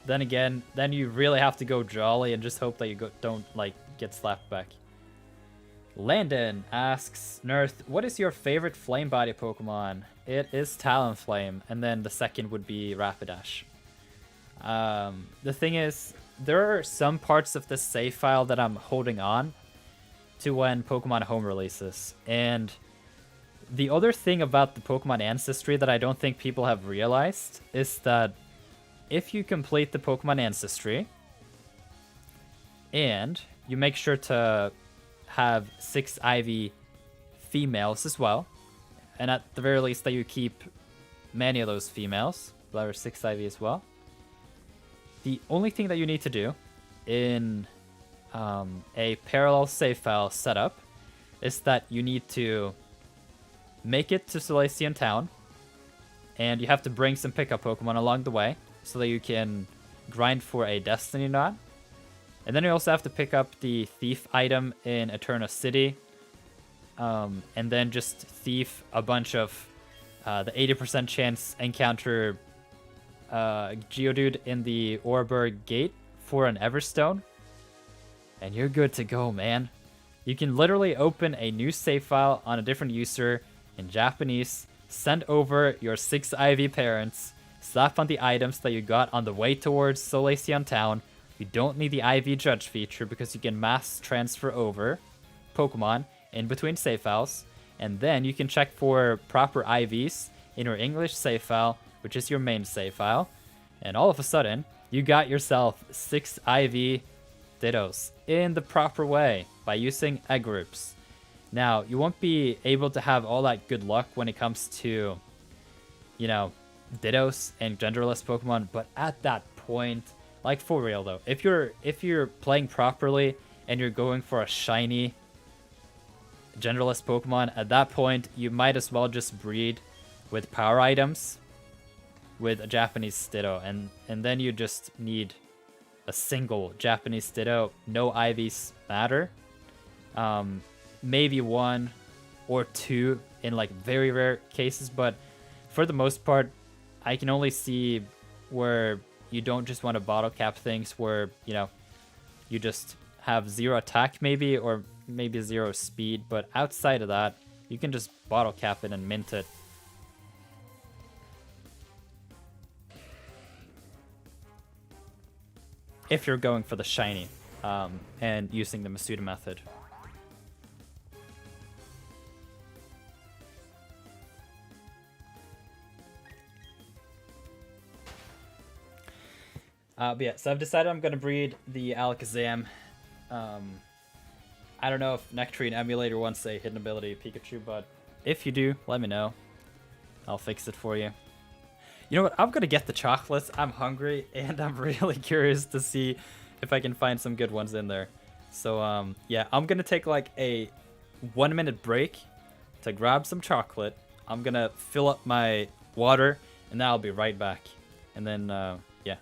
Then again, then you really have to go Jolly and just hope that you don't, like, get slapped back. Landon asks, Nirth, what is your favorite Flame Body Pokemon? It is Talonflame, and then the second would be Rapidash. The thing is, there are some parts of the save file that I'm holding on to when Pokemon Home releases. And the other thing about the Pokemon Ancestry that I don't think people have realized is that if you complete the Pokemon Ancestry and you make sure to have 6 Ivy females as well. And at the very least that you keep many of those females. That are 6 Ivy as well. The only thing that you need to do in a parallel save file setup is that you need to make it to Solaceon Town, and you have to bring some pickup Pokemon along the way so that you can grind for a Destiny Knot. And then you also have to pick up the Thief item in Eterna City, and then just thief a bunch of the 80% chance encounter Geodude in the Orebourgh Gate for an Everstone. And you're good to go, man. You can literally open a new save file on a different user in Japanese, send over your 6 IV parents, slap on the items that you got on the way towards Solaceon Town. You don't need the IV Judge feature because you can mass transfer over Pokemon in between save files. And then you can check for proper IVs in your English save file, which is your main save file. And all of a sudden, you got yourself 6 IV Dittos in the proper way by using egg groups. Now, you won't be able to have all that good luck when it comes to, you know, Dittos and genderless Pokemon, but at that point, like for real though, if you're playing properly and you're going for a shiny genderless Pokemon, at that point, you might as well just breed with power items with a Japanese Ditto, and then you just need a single Japanese Ditto. No IVs matter. Maybe 1 or 2 in like very rare cases, but for the most part, I can only see where you don't just want to bottle cap things where, you know, you just have 0 attack maybe, or maybe 0 speed, but outside of that, you can just bottle cap it and mint it. If you're going for the shiny and using the Masuda method. But yeah, so I've decided I'm going to breed the Alakazam. I don't know if Nectarine Emulator wants a hidden ability Pikachu, but if you do, let me know. I'll fix it for you. You know what? I'm going to get the chocolates. I'm hungry, and I'm really curious to see if I can find some good ones in there. So, yeah, I'm going to take like a 1-minute break to grab some chocolate. I'm going to fill up my water, and then I'll be right back. And then, yeah.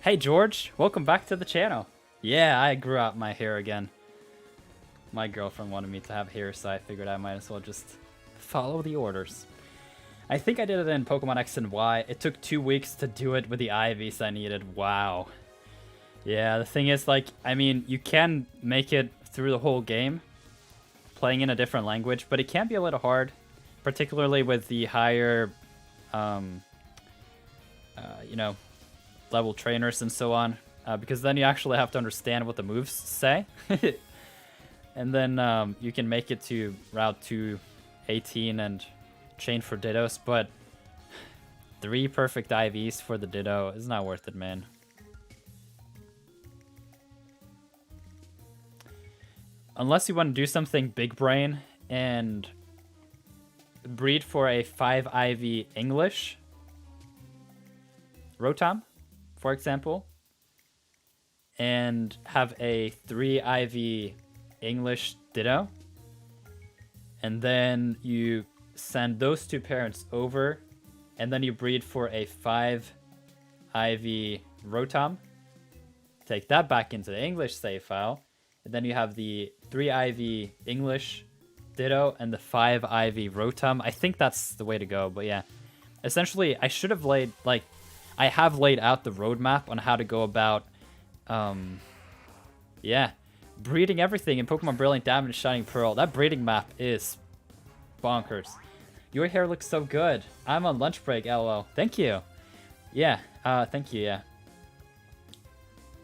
Hey George, welcome back to the channel. Yeah, I grew out my hair again. My girlfriend wanted me to have hair, so I figured I might as well just follow the orders. I think I did it in Pokemon X and Y. It took 2 weeks to do it with the IVs I needed. Wow. Yeah, the thing is, like, I mean, you can make it through the whole game playing in a different language, but it can be a little hard, particularly with the higher, you know, level trainers and so on, because then you actually have to understand what the moves say. And then you can make it to Route 218 and chain for Dittos, but 3 perfect IVs for the Ditto is not worth it, man. Unless you want to do something big brain and breed for a 5 IV English Rotom, for example, and have a 3 IV English Ditto, and then you send those 2 parents over, and then you breed for a 5 IV Rotom, take that back into the English save file, and then you have the 3 IV English Ditto and the 5 IV Rotom. I think that's the way to go, but yeah. Essentially, I should have laid, like, I have laid out the roadmap on how to go about, yeah, breeding everything in Pokemon Brilliant Diamond and Shining Pearl. That breeding map is bonkers. Your hair looks so good. I'm on lunch break, lol. Thank you. Yeah, thank you, yeah.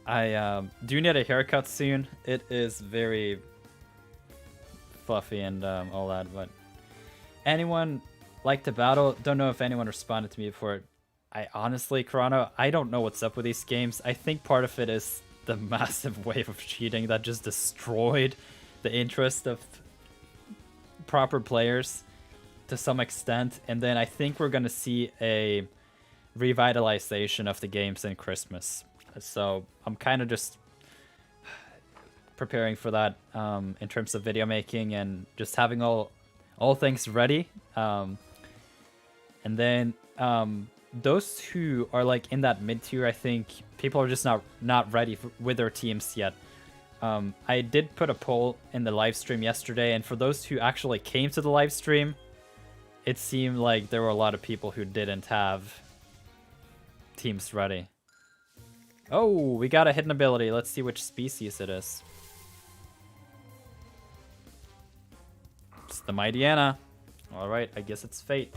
I do need a haircut soon. It is very fluffy and all that, but anyone like to battle? Don't know if anyone responded to me before. I honestly, Chrono, I don't know what's up with these games. I think part of it is the massive wave of cheating that just destroyed the interest of proper players to some extent, and then I think we're gonna see a revitalization of the games in Christmas. So I'm kind of just preparing for that in terms of video making and just having all things ready. And then those who are like in that mid tier, I think people are just not ready with their teams yet. I did put a poll in the live stream yesterday, and for those who actually came to the live stream, it seemed like there were a lot of people who didn't have teams ready. Oh, we got a hidden ability. Let's see which species it is. It's the Mightyena. Alright, I guess it's fate.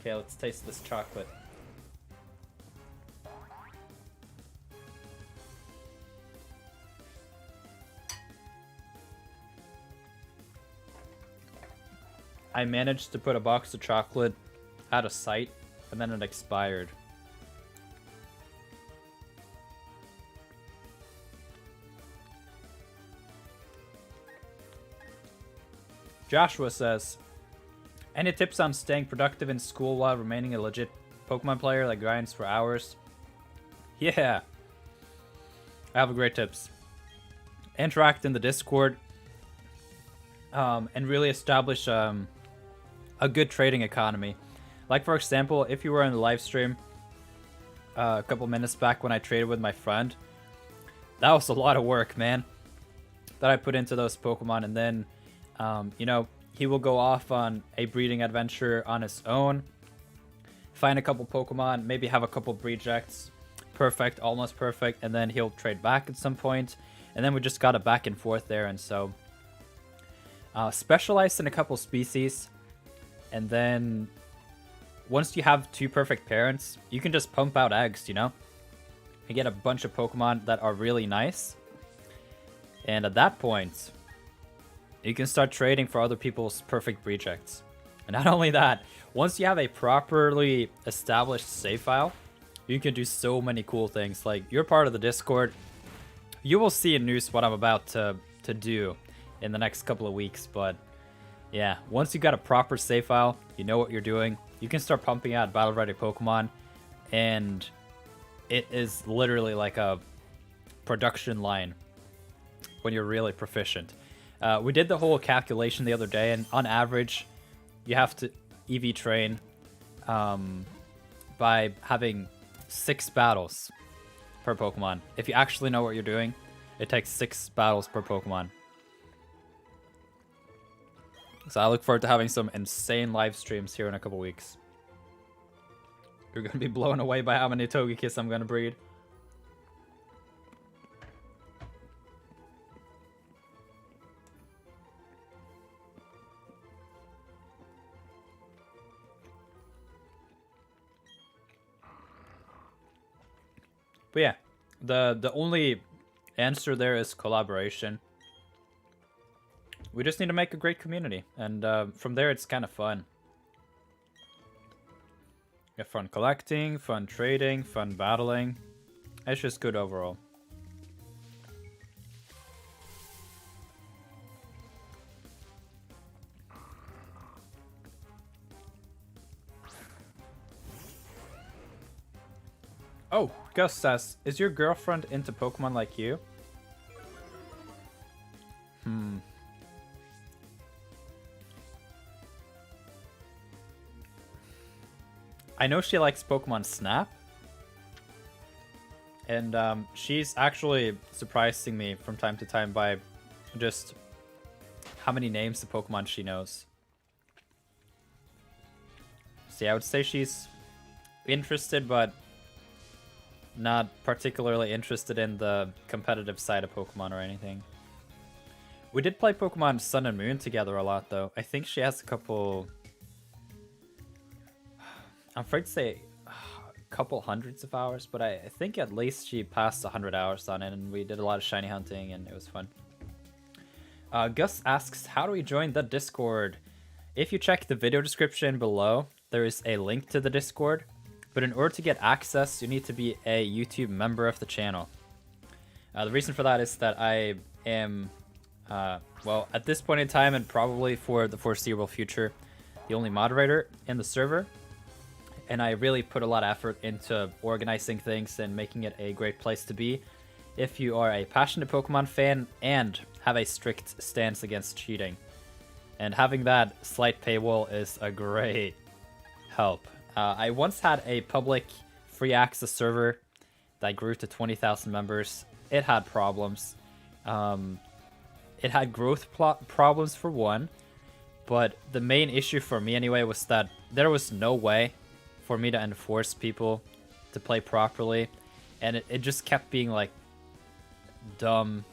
Okay, let's taste this chocolate. I managed to put a box of chocolate out of sight, and then it expired. Joshua says, any tips on staying productive in school while remaining a legit Pokemon player that grinds for hours? Yeah. I have great tips. Interact in the Discord and really establish a good trading economy. Like, for example, if you were in the live stream a couple minutes back when I traded with my friend, that was a lot of work, man, that I put into those Pokemon, and then you know, he will go off on a breeding adventure on his own, find a couple Pokemon, maybe have a couple rejects, perfect, almost perfect, and then he'll trade back at some point, and then we just got a back and forth there. And so specialize in a couple species, and then once you have 2 perfect parents, you can just pump out eggs, you know, and get a bunch of Pokemon that are really nice, and at that point you can start trading for other people's perfect rejects. And not only that, once you have a properly established save file, you can do so many cool things. Like, you're part of the Discord, you will see in news what I'm about to do in the next couple of weeks. But yeah, once you got a proper save file, you know what you're doing, you can start pumping out battle ready Pokemon, and it is literally like a production line when you're really proficient. We did the whole calculation the other day, and on average, you have to EV train by having 6 battles per Pokemon. If you actually know what you're doing, it takes 6 battles per Pokemon. So I look forward to having some insane live streams here in a couple weeks. You're going to be blown away by how many Togekiss I'm going to breed. But yeah, the only answer there is collaboration. We just need to make a great community, and from there it's kind of fun. You have fun collecting, fun trading, fun battling. It's just good overall. Oh, Gus says, is your girlfriend into Pokemon like you? I know she likes Pokemon Snap. And she's actually surprising me from time to time by just how many names of Pokemon she knows. See, I would say she's interested, but not particularly interested in the competitive side of Pokemon or anything. We did play Pokemon Sun and Moon together a lot, though. I think she has a couple... I'm afraid to say a couple hundreds of hours, but I think at least she passed 100 hours on it, and we did a lot of shiny hunting, and it was fun. Gus asks, how do we join the Discord? If you check the video description below, there is a link to the Discord, but in order to get access, you need to be a YouTube member of the channel. The reason for that is that I am, well, at this point in time, and probably for the foreseeable future, the only moderator in the server. And I really put a lot of effort into organizing things and making it a great place to be if you are a passionate Pokemon fan and have a strict stance against cheating. And having that slight paywall is a great help. I once had a public free access server that grew to 20,000 members. It had problems. It had growth problems for one, but the main issue for me anyway was that there was no way for me to enforce people to play properly, and it just kept being like dumb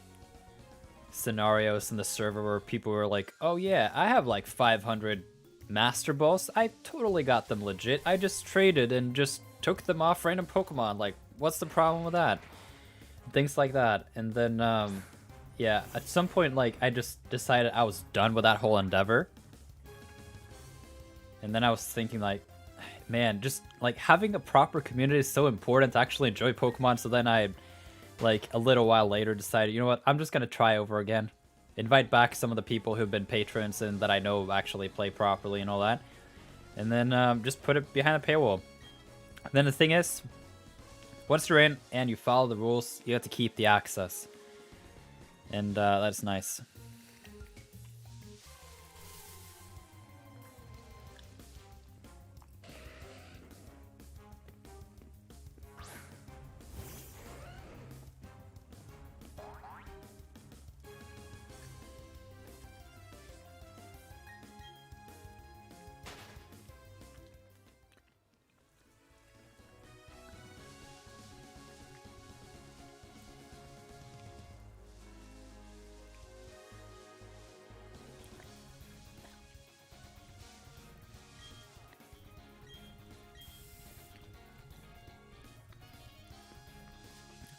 scenarios in the server where people were like, oh yeah, I have like 500 Master Balls, I totally got them legit, I just traded and just took them off random Pokemon, like what's the problem with that? Things like that. And then yeah, at some point like I just decided I was done with that whole endeavor, and then I was thinking like, man, just like having a proper community is so important to actually enjoy Pokemon. So then I, like a little while later, decided, you know what, I'm just gonna try over again, invite back some of the people who've been patrons and that I know actually play properly and all that, and then just put it behind a paywall. And then the thing is, once you're in and you follow the rules, you have to keep the access, and that's nice.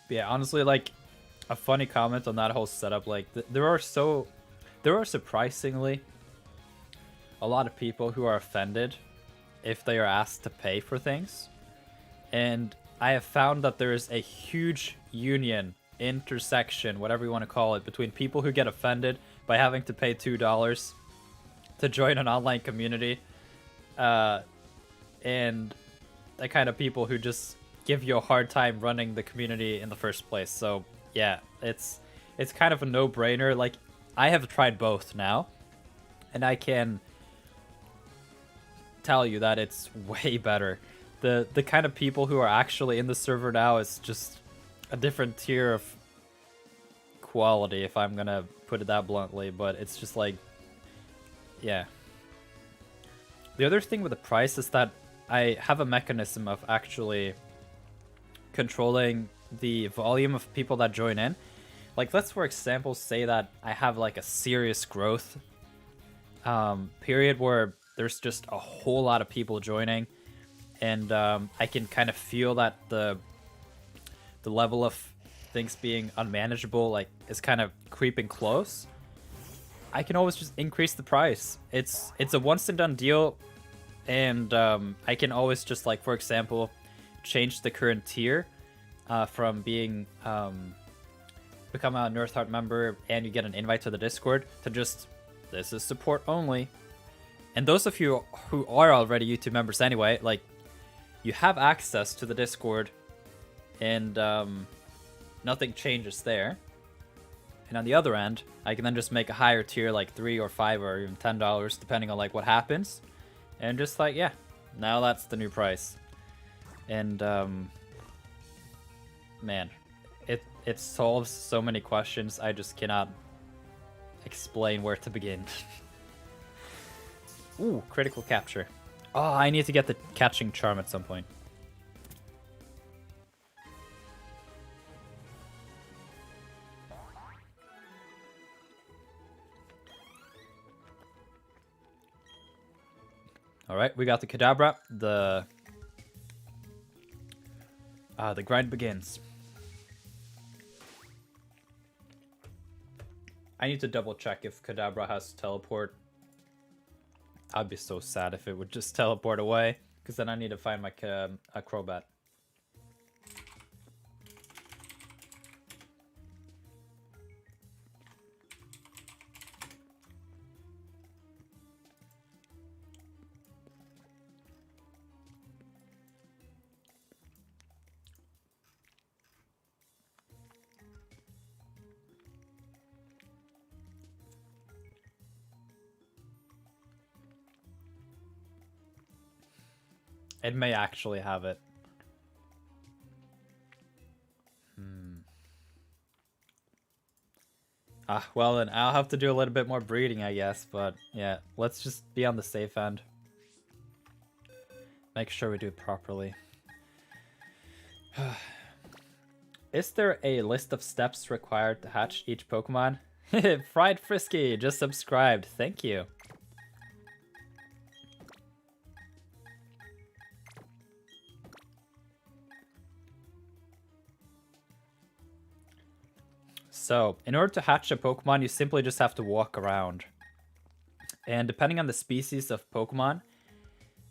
Yeah, honestly, like, a funny comment on that whole setup, like, there are surprisingly a lot of people who are offended if they are asked to pay for things. And I have found that there is a huge intersection, whatever you want to call it, between people who get offended by having to pay $2 to join an online community, and the kind of people who just give you a hard time running the community in the first place. So yeah, it's kind of a no-brainer. Like, I have tried both now, and I can tell you that it's way better. The kind of people who are actually in the server now is just a different tier of quality, if I'm gonna put it that bluntly, but it's just like, yeah. The other thing with the price is that I have a mechanism of actually controlling the volume of people that join in. Like, let's for example say that I have like a serious growth period where there's just a whole lot of people joining, and I can kind of feel that the level of things being unmanageable like is kind of creeping close. I can always just increase the price. It's a once and done deal, and I can always just, like, for example, change the current tier from being become a Nirth Heart member and you get an invite to the Discord to just, this is support only. And those of you who are already YouTube members anyway, like, you have access to the Discord, and nothing changes there. And on the other end, I can then just make a higher tier, like $3 or $5 or even $10, depending on like what happens. And just like, yeah, now that's the new price. And man, it solves so many questions. I just cannot explain where to begin. Ooh, critical capture. Oh, I need to get the catching charm at some point. Alright, we got the Kadabra. The grind begins. I need to double check if Kadabra has teleport. I'd be so sad if it would just teleport away, because then I need to find my Crobat. It may actually have it. Well then, I'll have to do a little bit more breeding, I guess. But yeah, let's just be on the safe end. Make sure we do it properly. Is there a list of steps required to hatch each Pokemon? Fried Frisky just subscribed. Thank you. So, in order to hatch a Pokemon, you simply just have to walk around. And depending on the species of Pokemon,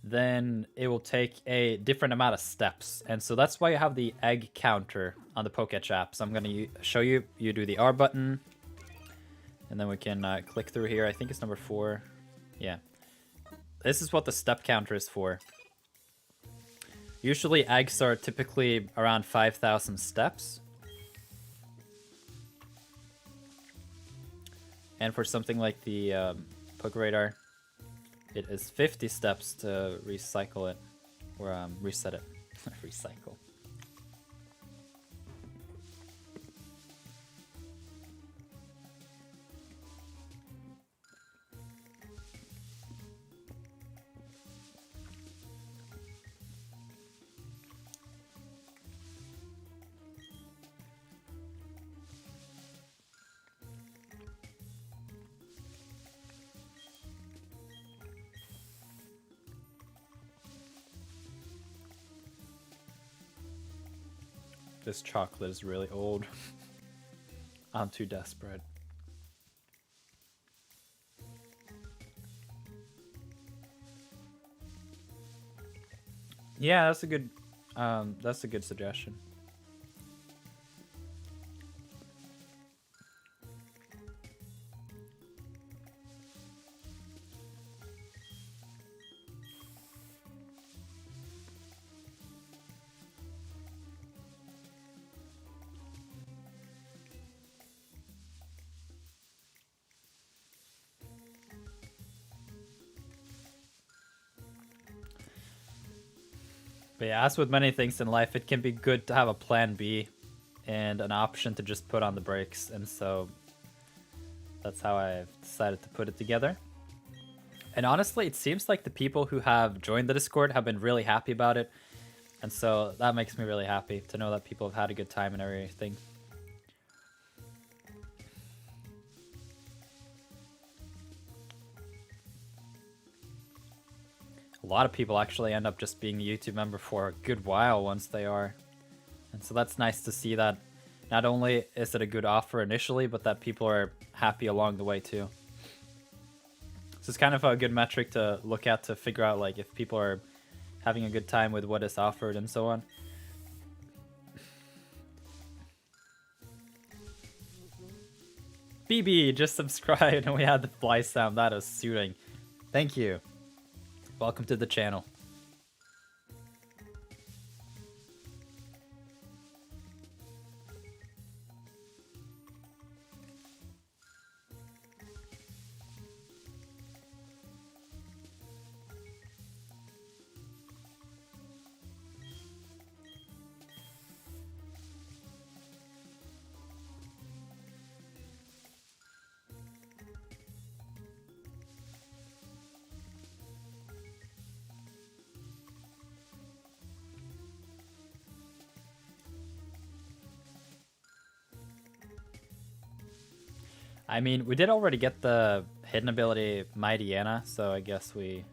then it will take a different amount of steps. And so that's why you have the egg counter on the Pokétch app. So I'm going to show you. You do the R button, and then we can click through here. I think it's number 4. Yeah. This is what the step counter is for. Usually eggs are typically around 5,000 steps. And for something like the Pokeradar, it is 50 steps to recycle it, or reset it. Recycle. This chocolate is really old. I'm too desperate. Yeah, that's a good suggestion. But yeah, as with many things in life, it can be good to have a plan B and an option to just put on the brakes. And so that's how I've decided to put it together. And honestly, it seems like the people who have joined the Discord have been really happy about it. And so that makes me really happy to know that people have had a good time and everything. A lot of people actually end up just being a YouTube member for a good while once they are. And so that's nice to see that not only is it a good offer initially, but that people are happy along the way too. This is kind of a good metric to look at to figure out like if people are having a good time with what is offered and so on. BB just subscribed and we had the fly sound. That is suiting. Thank you. Welcome to the channel. I mean, we did already get the hidden ability Mightyena, so I guess we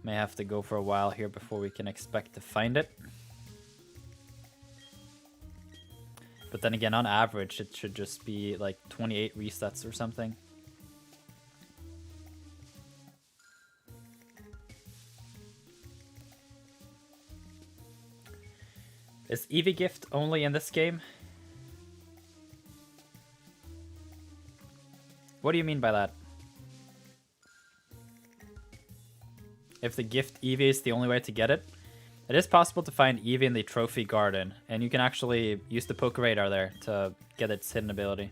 may have to go for a while here before we can expect to find it. But then again, on average, it should just be like 28 resets or something. Is Eevee gift only in this game? What do you mean by that? If the gift Eevee is the only way to get it? It is possible to find Eevee in the Trophy Garden, and you can actually use the Poke Radar there to get its hidden ability.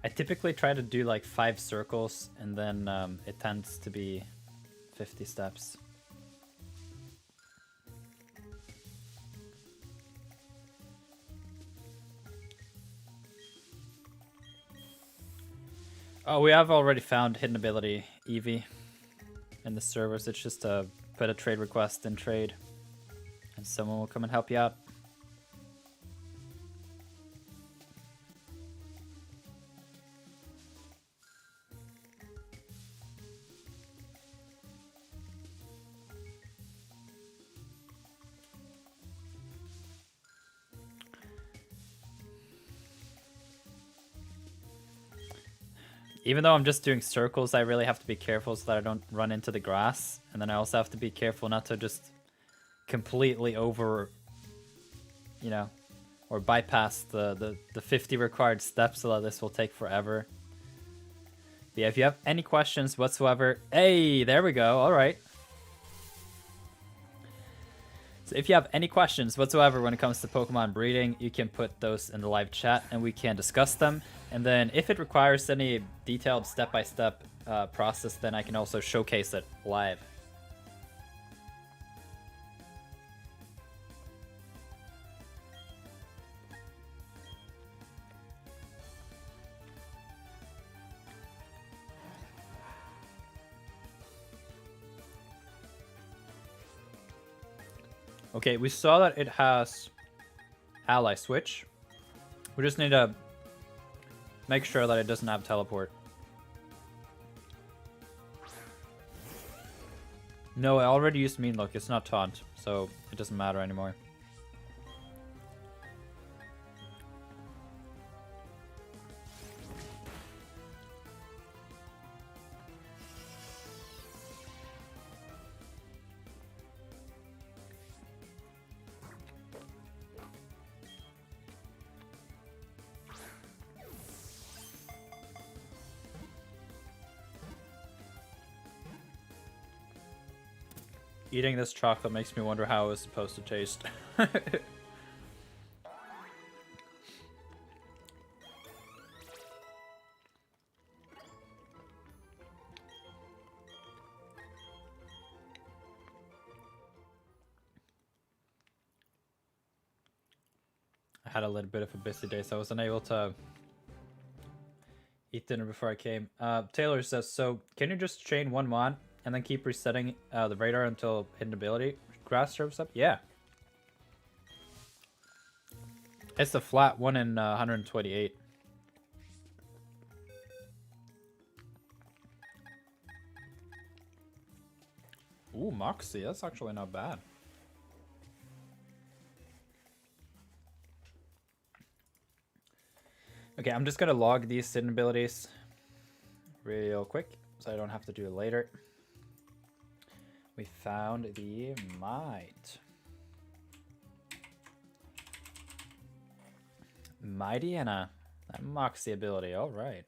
I typically try to do like 5 circles, and then it tends to be 50 steps. Oh, we have already found hidden ability Eevee in the servers. It's just to put a trade request in trade, and someone will come and help you out. Even though I'm just doing circles, I really have to be careful so that I don't run into the grass. And then I also have to be careful not to just completely over, you know, or bypass the 50 required steps so that this will take forever. But yeah, if you have any questions whatsoever... Hey, there we go. All right. So if you have any questions whatsoever when it comes to Pokemon breeding, you can put those in the live chat and we can discuss them. And then if it requires any detailed step-by-step process, then I can also showcase it live. Okay, we saw that it has ally switch. We just need to make sure that it doesn't have teleport. No, I already used mean look. It's not taunt, so it doesn't matter anymore. Eating this chocolate makes me wonder how it was supposed to taste. had a little bit of a busy day, so I was unable to eat dinner before I came. Taylor says, so can you just chain one mon and then keep resetting the radar until hidden ability grass serves up? Yeah. It's the flat one in 128. Ooh, Moxie, that's actually not bad. Okay, I'm just gonna log these hidden abilities real quick so I don't have to do it later. We found the Might. Mighty and a Moxie ability, alright.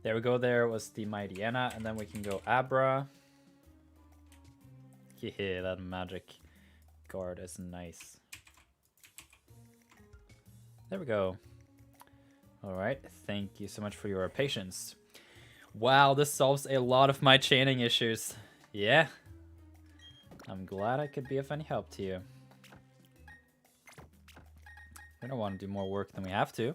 There we go, there was the Mighty Anna, and then we can go Abra. Yeah, that magic guard is nice. There we go. Alright, thank you so much for your patience. Wow, this solves a lot of my chaining issues. Yeah. I'm glad I could be of any help to you. We don't want to do more work than we have to.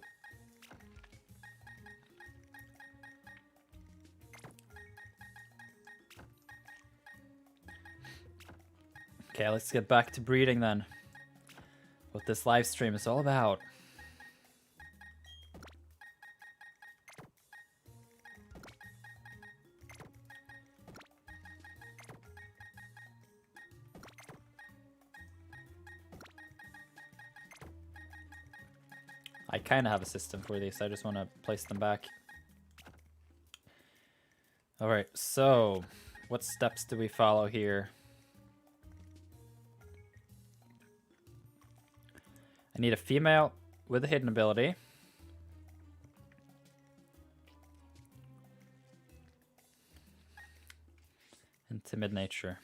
Okay, let's get back to breeding then. What this live stream is all about. I kind of have a system for these. I just want to place them back. Alright, so what steps do we follow here? I need a female with a hidden ability. And timid nature.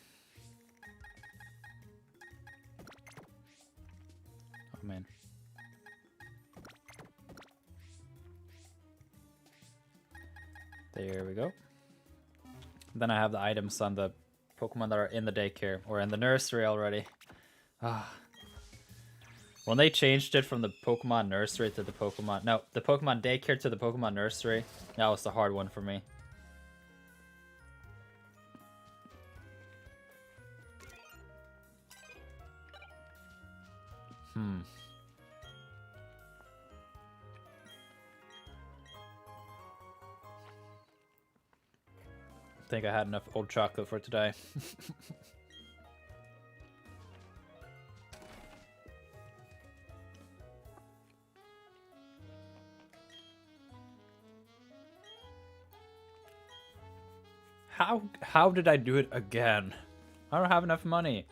Oh man. There we go. Then I have the items on the Pokemon that are in the daycare or in the nursery already. Ah. When they changed it from the Pokemon nursery to the Pokemon... No, the Pokemon daycare to the Pokemon nursery, that was the hard one for me. I think I had enough old chocolate for today. How did I do it again? I don't have enough money.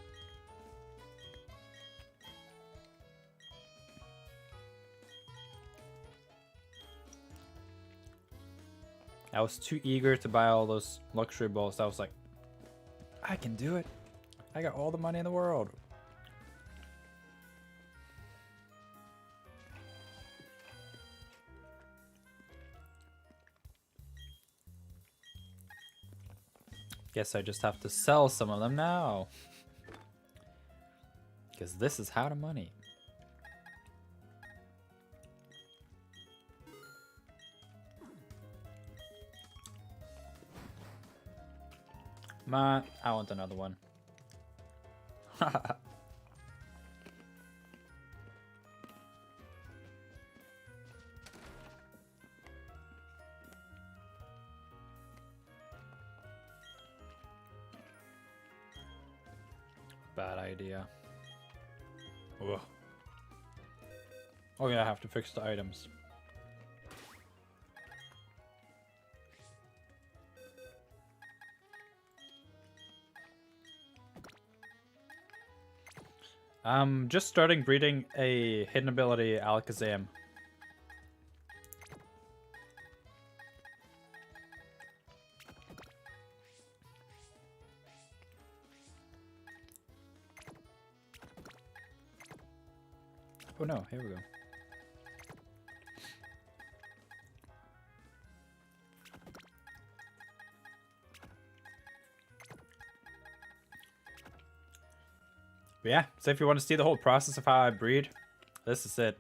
I was too eager to buy all those luxury balls. I was like, I can do it. I got all the money in the world. Guess I just have to sell some of them now. Because this is how to money. I want another one. Bad idea. Ugh. Oh yeah, I have to fix the items. I'm just starting breeding a hidden ability Alakazam. Oh no, here we go. But yeah, so if you want to see the whole process of how I breed, this is it.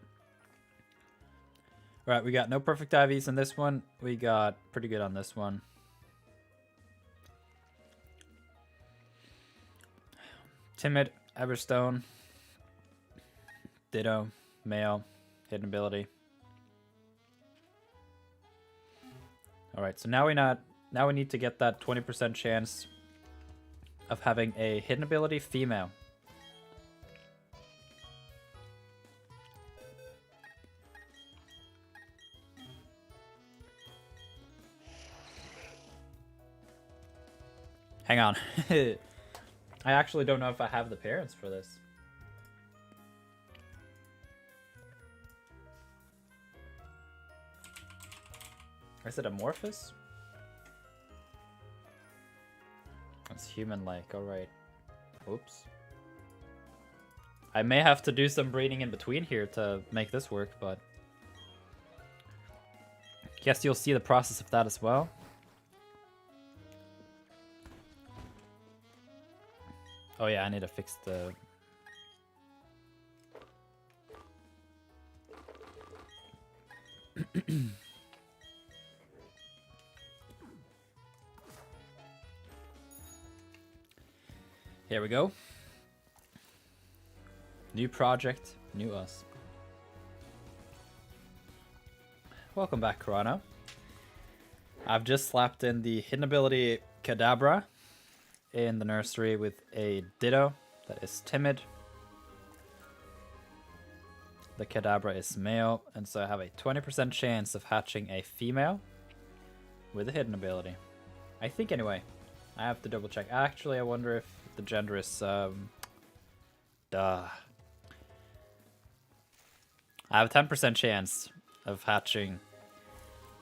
Alright, we got no perfect IVs in this one. We got pretty good on this one. Timid, Everstone, Ditto, Male, Hidden Ability. Alright, so now we need to get that 20% chance of having a Hidden Ability female. Hang on. I actually don't know if I have the parents for this. Is it amorphous? It's human-like, alright. Oops. I may have to do some breeding in between here to make this work, but... guess you'll see the process of that as well. Oh yeah, I need to fix the... Here we go. New project, new us. Welcome back, Corano. I've just slapped in the Hidden Ability Kadabra in the nursery with a Ditto that is timid. The Kadabra is male, and so I have a 20% chance of hatching a female with a hidden ability. I think anyway. I have to double check. Actually, I wonder if the gender is I have a 10% chance of hatching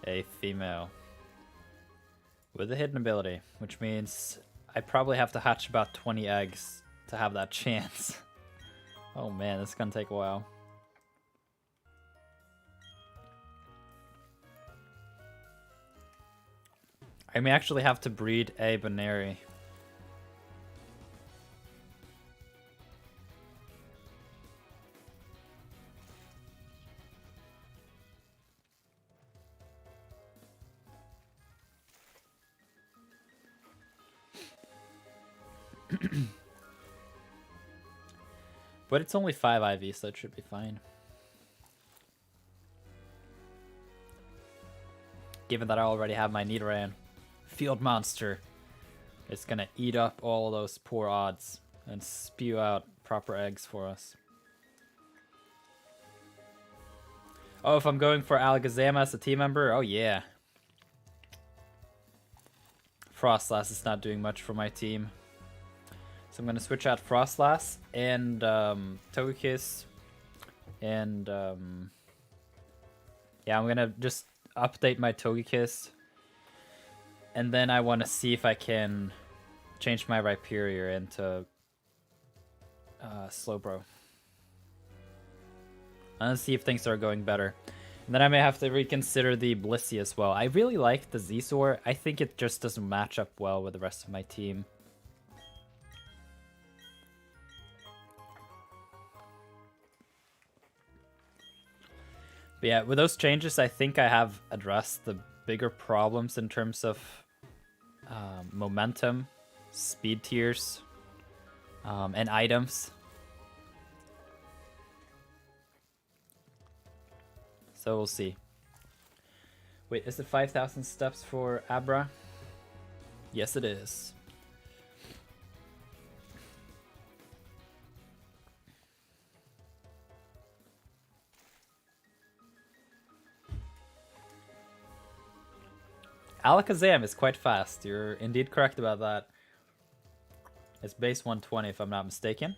a female with a hidden ability, which means I probably have to hatch about 20 eggs to have that chance. Oh man, this is gonna take a while. I may actually have to breed a binary. But it's only 5 IV, so it should be fine. Given that I already have my Nidoran field monster, it's gonna eat up all those poor odds and spew out proper eggs for us. Oh, if I'm going for Alakazam as a team member? Oh yeah. Frostlass is not doing much for my team. So I'm going to switch out Frostlass and Togekiss. And yeah, I'm going to just update my Togekiss. And then I want to see if I can change my Rhyperior into Slowbro. And see if things are going better. And then I may have to reconsider the Blissey as well. I really like the Zezor. I think it just doesn't match up well with the rest of my team. But yeah, with those changes, I think I have addressed the bigger problems in terms of momentum, speed tiers, and items. So we'll see. Wait, is it 5,000 steps for Abra? Yes, it is. Alakazam is quite fast. You're indeed correct about that. It's base 120 if I'm not mistaken.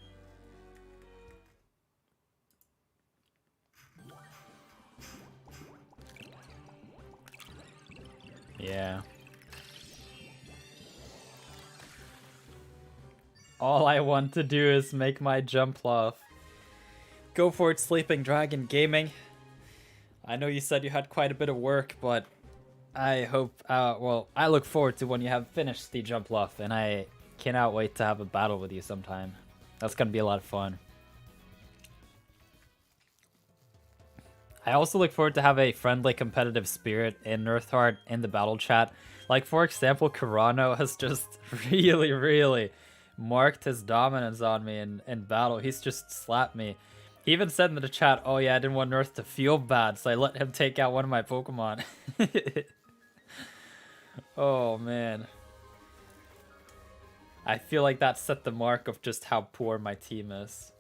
Yeah. All I want to do is make my jump off. Go for it, Sleeping Dragon Gaming. I know you said you had quite a bit of work, but I hope, well, I look forward to when you have finished the Jump Luff, and I cannot wait to have a battle with you sometime. That's gonna be a lot of fun. I also look forward to have a friendly competitive spirit in Nirth Heart in the battle chat. Like, for example, Karano has just really marked his dominance on me in battle. He's just slapped me. He even said in the chat, oh yeah, I didn't want Nirth to feel bad, so I let him take out one of my Pokemon. Oh man. I feel like that set the mark of just how poor my team is.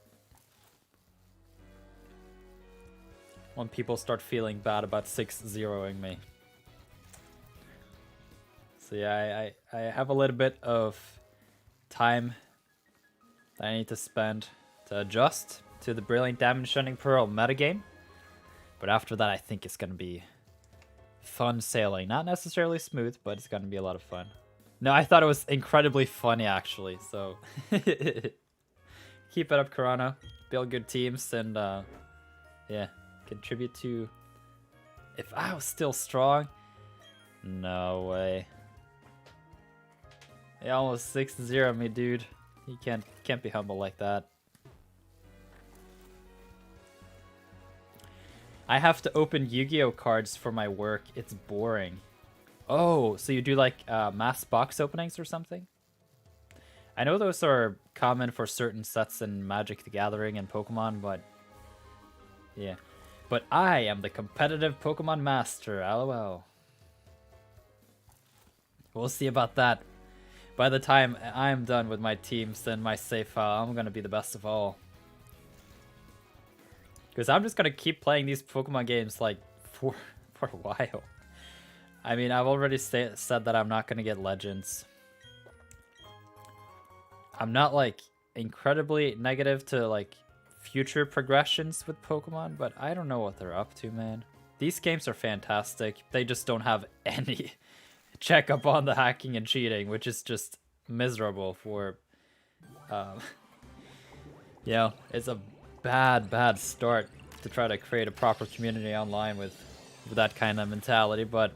When people start feeling bad about 6-0ing me. So yeah, I have a little bit of time that I need to spend to adjust to the Brilliant Diamond Shining Pearl metagame. But after that, I think it's going to be fun sailing. Not necessarily smooth, but it's going to be a lot of fun. No, I thought it was incredibly funny, actually. So keep it up, Karano. Build good teams and, yeah, contribute to... If I was still strong? No way. He almost 6-0 me, dude. You can't be humble like that. I have to open Yu-Gi-Oh cards for my work. It's boring. Oh, so you do like mass box openings or something? I know those are common for certain sets in Magic the Gathering and Pokemon, but yeah. But I am the competitive Pokemon master, lol. We'll see about that. By the time I'm done with my teams and my save file, I'm gonna be the best of all. Because I'm just gonna keep playing these Pokemon games like for a while. I mean, I've already said that I'm not gonna get Legends. I'm not like incredibly negative to like future progressions with Pokemon, but I don't know what they're up to, man. These games are fantastic. They just don't have any checkup on the hacking and cheating, which is just miserable for yeah, it's a bad start to try to create a proper community online with that kind of mentality, but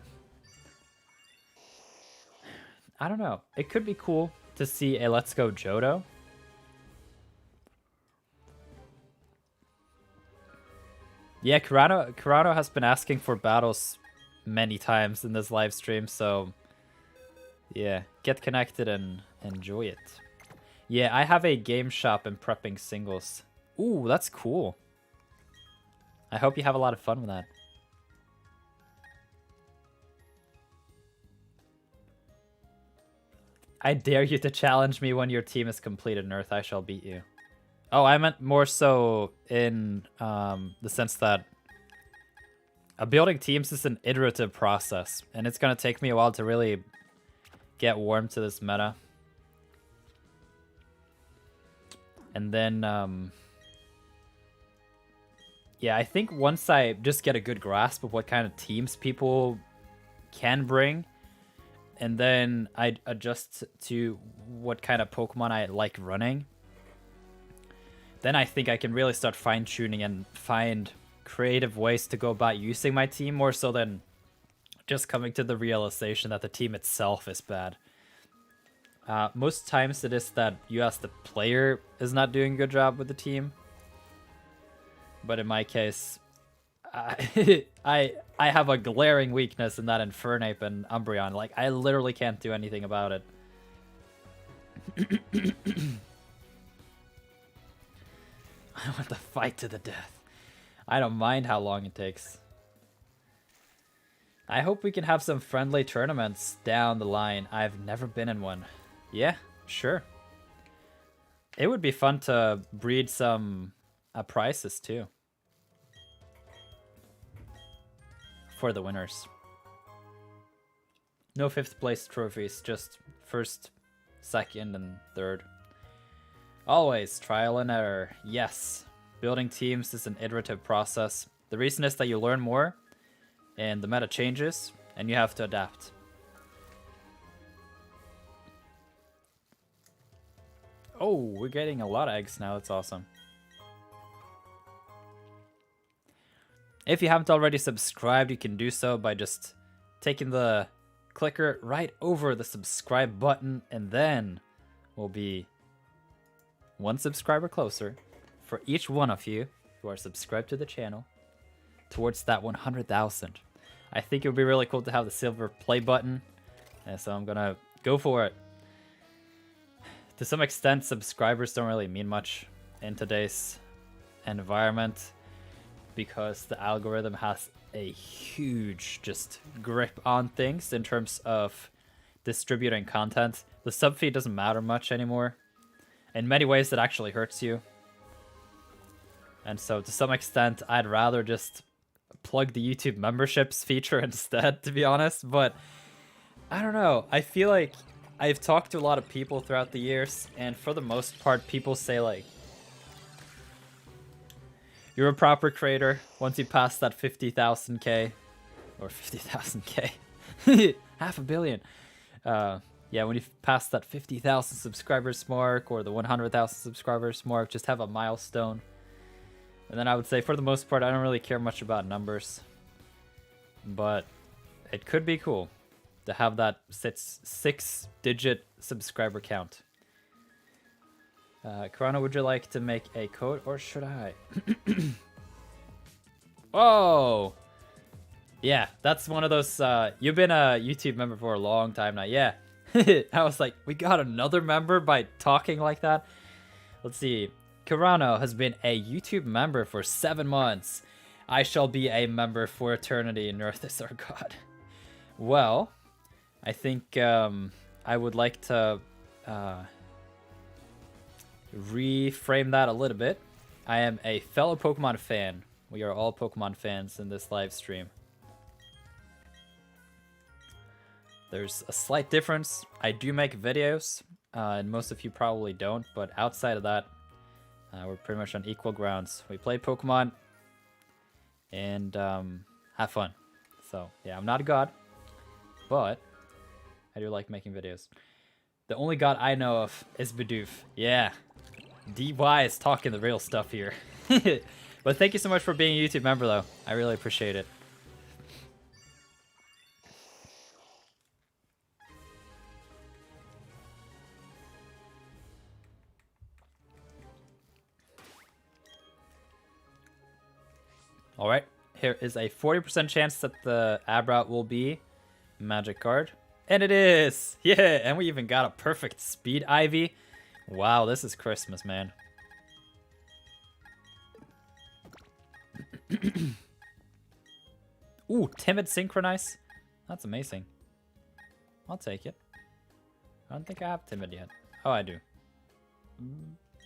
I don't know. It could be cool to see a Let's Go Johto. Yeah, Karano has been asking for battles many times in this live stream, so yeah, get connected and enjoy it. Yeah, I have a game shop and prepping singles. Ooh, that's cool. I hope you have a lot of fun with that. I dare you to challenge me when your team is completed, Nirth. I shall beat you. Oh, I meant more so in the sense that building teams is an iterative process, and it's going to take me a while to really get warm to this meta. And then, yeah, I think once I just get a good grasp of what kind of teams people can bring, and then I adjust to what kind of Pokemon I like running, then I think I can really start fine-tuning and find creative ways to go about using my team, more so than just coming to the realization that the team itself is bad. Most times it is that you as the player is not doing a good job with the team. But in my case, I have a glaring weakness in that Infernape and Umbreon. Like, I literally can't do anything about it. I want to fight to the death. I don't mind how long it takes. I hope we can have some friendly tournaments down the line. I've never been in one. Yeah, sure. It would be fun to breed some prizes too. For the winners. No 5th place trophies, just 1st, 2nd, and 3rd. Always trial and error. Yes. Building teams is an iterative process. The reason is that you learn more and the meta changes and you have to adapt. Oh, we're getting a lot of eggs now. That's awesome. If you haven't already subscribed, you can do so by just taking the clicker right over the subscribe button, and then we'll be one subscriber closer for each one of you who are subscribed to the channel towards that 100,000. I think it would be really cool to have the silver play button, and so I'm gonna go for it. To some extent, subscribers don't really mean much in today's environment because the algorithm has a huge just grip on things in terms of distributing content. The sub feed doesn't matter much anymore. In many ways, it actually hurts you. And so to some extent, I'd rather just plug the YouTube memberships feature instead, to be honest. But I don't know. I feel like I've talked to a lot of people throughout the years, and for the most part, people say like, you're a proper creator once you pass that 50,000k or 50,000k, 500 million. Yeah, when you pass that 50,000 subscribers mark or the 100,000 subscribers mark, just have a milestone. And then I would say, for the most part, I don't really care much about numbers, but it could be cool to have that six-digit subscriber count. Corona, would you like to make a code, or should I? Whoa! Yeah, that's one of those, you've been a YouTube member for a long time now. Yeah. I was like, we got another member by talking like that? Let's see. Kirano has been a YouTube member for 7 months. I shall be a member for eternity. Nirth is our god. Well, I think I would like to reframe that a little bit. I am a fellow Pokemon fan. We are all Pokemon fans in this live stream. There's a slight difference. I do make videos, and most of you probably don't, but outside of that, we're pretty much on equal grounds. We play Pokemon and have fun. So, yeah, I'm not a god, but I do like making videos. The only god I know of is Bidoof. Yeah, DY is talking the real stuff here. But thank you so much for being a YouTube member, though. I really appreciate it. Alright, here is a 40% chance that the Abra will be Magic card. And it is! Yeah, and we even got a perfect speed Ivy. Wow, this is Christmas, man. Ooh, Timid Synchronize. That's amazing. I'll take it. I don't think I have Timid yet. Oh, I do.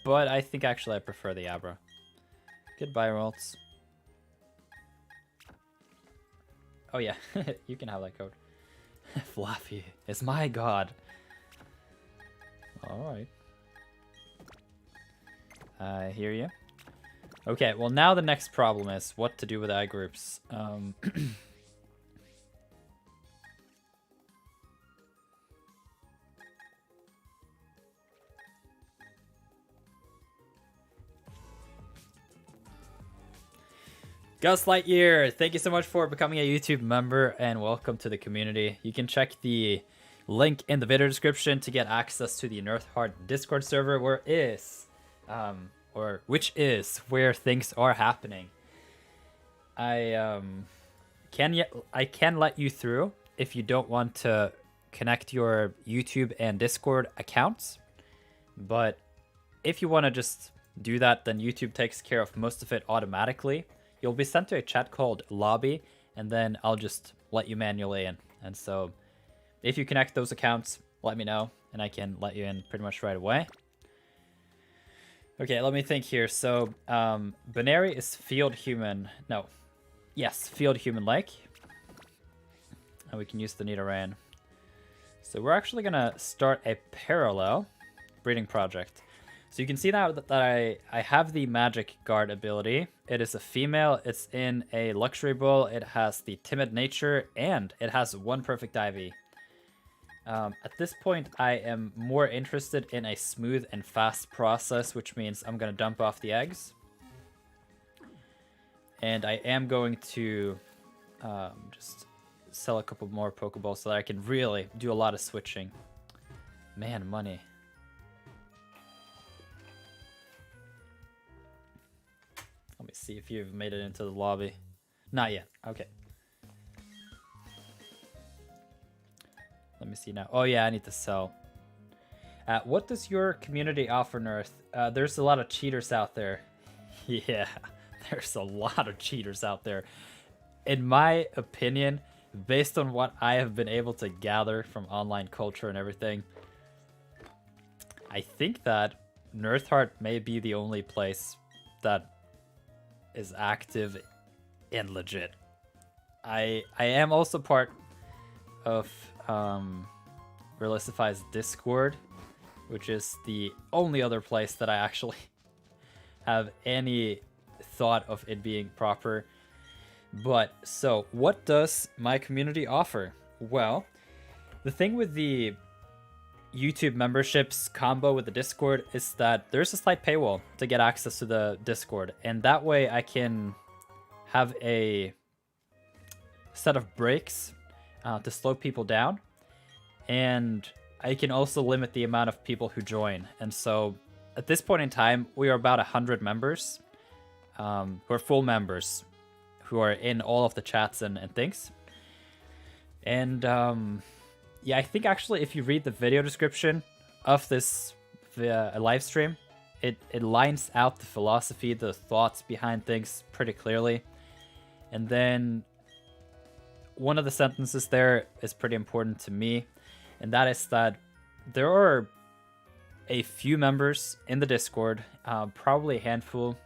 But I think actually I prefer the Abra. Goodbye, Rolts. Oh yeah, you can have that code. Fluffy is my god. Alright. I hear you. Okay, well now the next problem is what to do with I groups. Gus Lightyear, thank you so much for becoming a YouTube member and welcome to the community. You can check the link in the video description to get access to the Nirth Heart Discord server, which is where things are happening. I can let you through if you don't want to connect your YouTube and Discord accounts, but if you want to just do that, then YouTube takes care of most of it automatically. You'll be sent to a chat called Lobby, and then I'll just let you manually in. And so if you connect those accounts, let me know, and I can let you in pretty much right away. Okay, let me think here. So, Binary is Field Human. No. Yes, Field Human-like. And we can use the Nidoran. So we're actually going to start a parallel breeding project. So you can see now that I have the Magic Guard ability. It is a female, it's in a Luxury Bull, it has the Timid nature, and it has one perfect Ivy. At this point, I am more interested in a smooth and fast process, which means I'm going to dump off the eggs. And I am going to just sell a couple more Pokeballs so that I can really do a lot of switching. Man, money. Let me see if you've made it into the lobby. Not yet. Okay. Let me see now. Oh yeah, I need to sell. What does your community offer, Nirth? There's a lot of cheaters out there. Yeah, there's a lot of cheaters out there. In my opinion, based on what I have been able to gather from online culture and everything, I think that Nirthheart may be the only place that is active and legit. I am also part of Realistify's Discord, which is the only other place that I actually have any thought of it being proper. But so what does my community offer? Well, the thing with the YouTube memberships combo with the Discord is that there's a slight paywall to get access to the Discord, and that way I can have a set of breaks to slow people down, and I can also limit the amount of people who join. And so at this point in time, we are about 100 members who are full members, who are in all of the chats and things. And yeah, I think actually if you read the video description of this live stream, it lines out the philosophy, the thoughts behind things pretty clearly. And then one of the sentences there is pretty important to me, and that is that there are a few members in the Discord, probably a handful,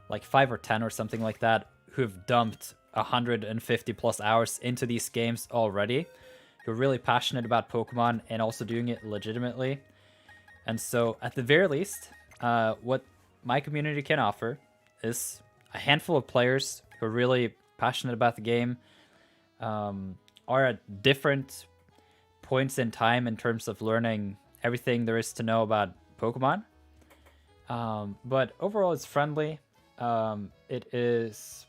like 5 or 10 or something like that, who've dumped 150 plus hours into these games already, who are really passionate about Pokemon and also doing it legitimately. And so at the very least, what my community can offer is a handful of players who are really passionate about the game, are at different points in time in terms of learning everything there is to know about Pokemon. But overall, it's friendly. It is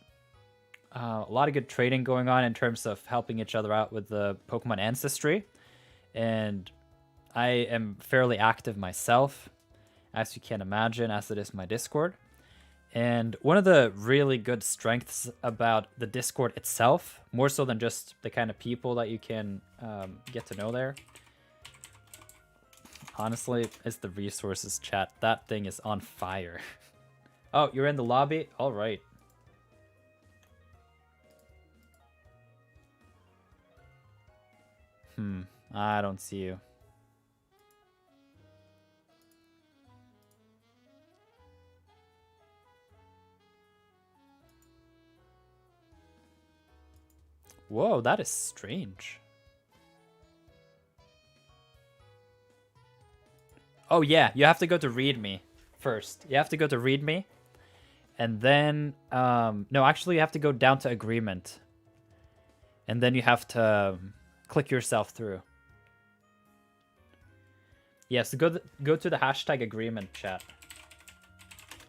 a lot of good trading going on in terms of helping each other out with the Pokemon Ancestry. And I am fairly active myself, as you can imagine, as it is my Discord. And one of the really good strengths about the Discord itself, more so than just the kind of people that you can get to know there, honestly, is the resources chat. That thing is on fire. Oh, you're in the lobby? All right. I don't see you. Whoa, that is strange. Oh yeah, you have to go to README first. You have to go to README, and then no, actually you have to go down to agreement, and then you have to click yourself through. Yes, yeah, so go to the hashtag agreement chat,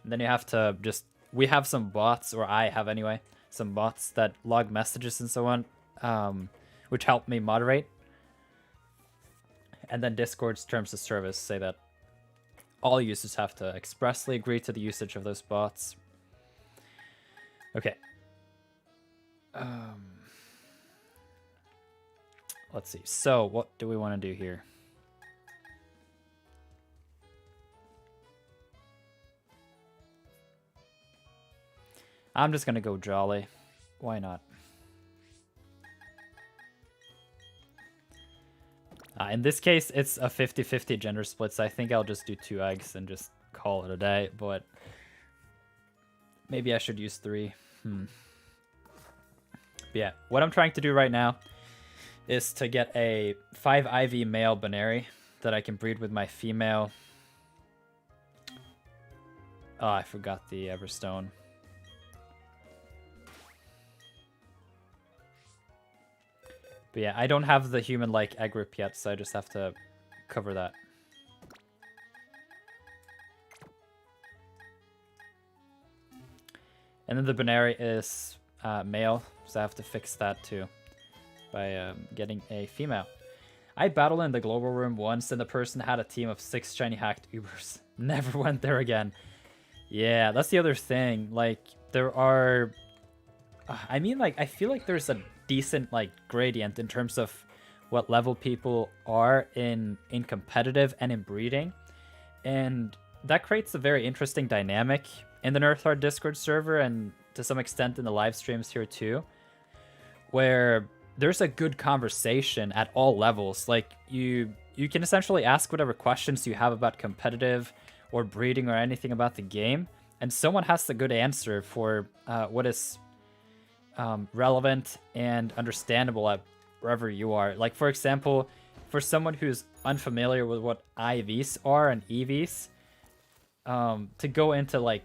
and then you have to just, we have some bots, or I have anyway, some bots that log messages and so on, which help me moderate. And then Discord's terms of service say that all users have to expressly agree to the usage of those bots. Okay. Let's see. So what do we want to do here? I'm just going to go Jolly. Why not? In this case, it's a 50-50 gender split, so I think I'll just do 2 eggs and just call it a day, but maybe I should use 3. But yeah, what I'm trying to do right now is to get a 5 IV male Baneri that I can breed with my female. Oh, I forgot the Everstone. But yeah, I don't have the human-like egg rip yet, so I just have to cover that. And then the binary is male, so I have to fix that too by getting a female. I battled in the global room once, and the person had a team of 6 shiny hacked Ubers. Never went there again. Yeah, that's the other thing. Like, there are... I mean, like, I feel like there's a decent, like, gradient in terms of what level people are in competitive and in breeding. And that creates a very interesting dynamic in the Nirth Heart Discord server, and to some extent in the live streams here too, where there's a good conversation at all levels. Like, you can essentially ask whatever questions you have about competitive or breeding or anything about the game, and someone has the good answer for what is relevant and understandable at wherever you are. Like, for example, for someone who's unfamiliar with what IVs are and EVs, to go into like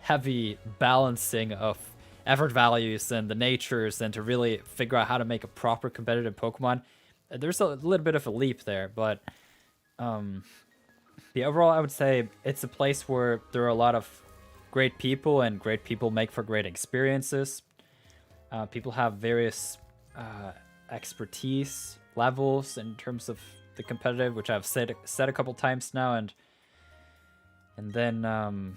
heavy balancing of effort values and the natures and to really figure out how to make a proper competitive Pokemon, there's a little bit of a leap there. But the overall, I would say it's a place where there are a lot of great people, and great people make for great experiences. People have various expertise levels in terms of the competitive, which I've said a couple times now, and then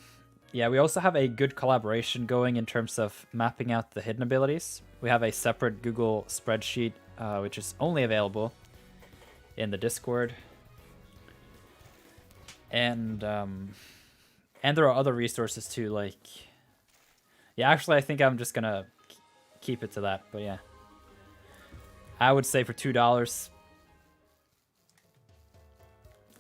yeah, we also have a good collaboration going in terms of mapping out the hidden abilities. We have a separate Google spreadsheet, which is only available in the Discord, and there are other resources too. Like, yeah, actually, I think I'm just gonna keep it to that. But yeah, I would say for $2,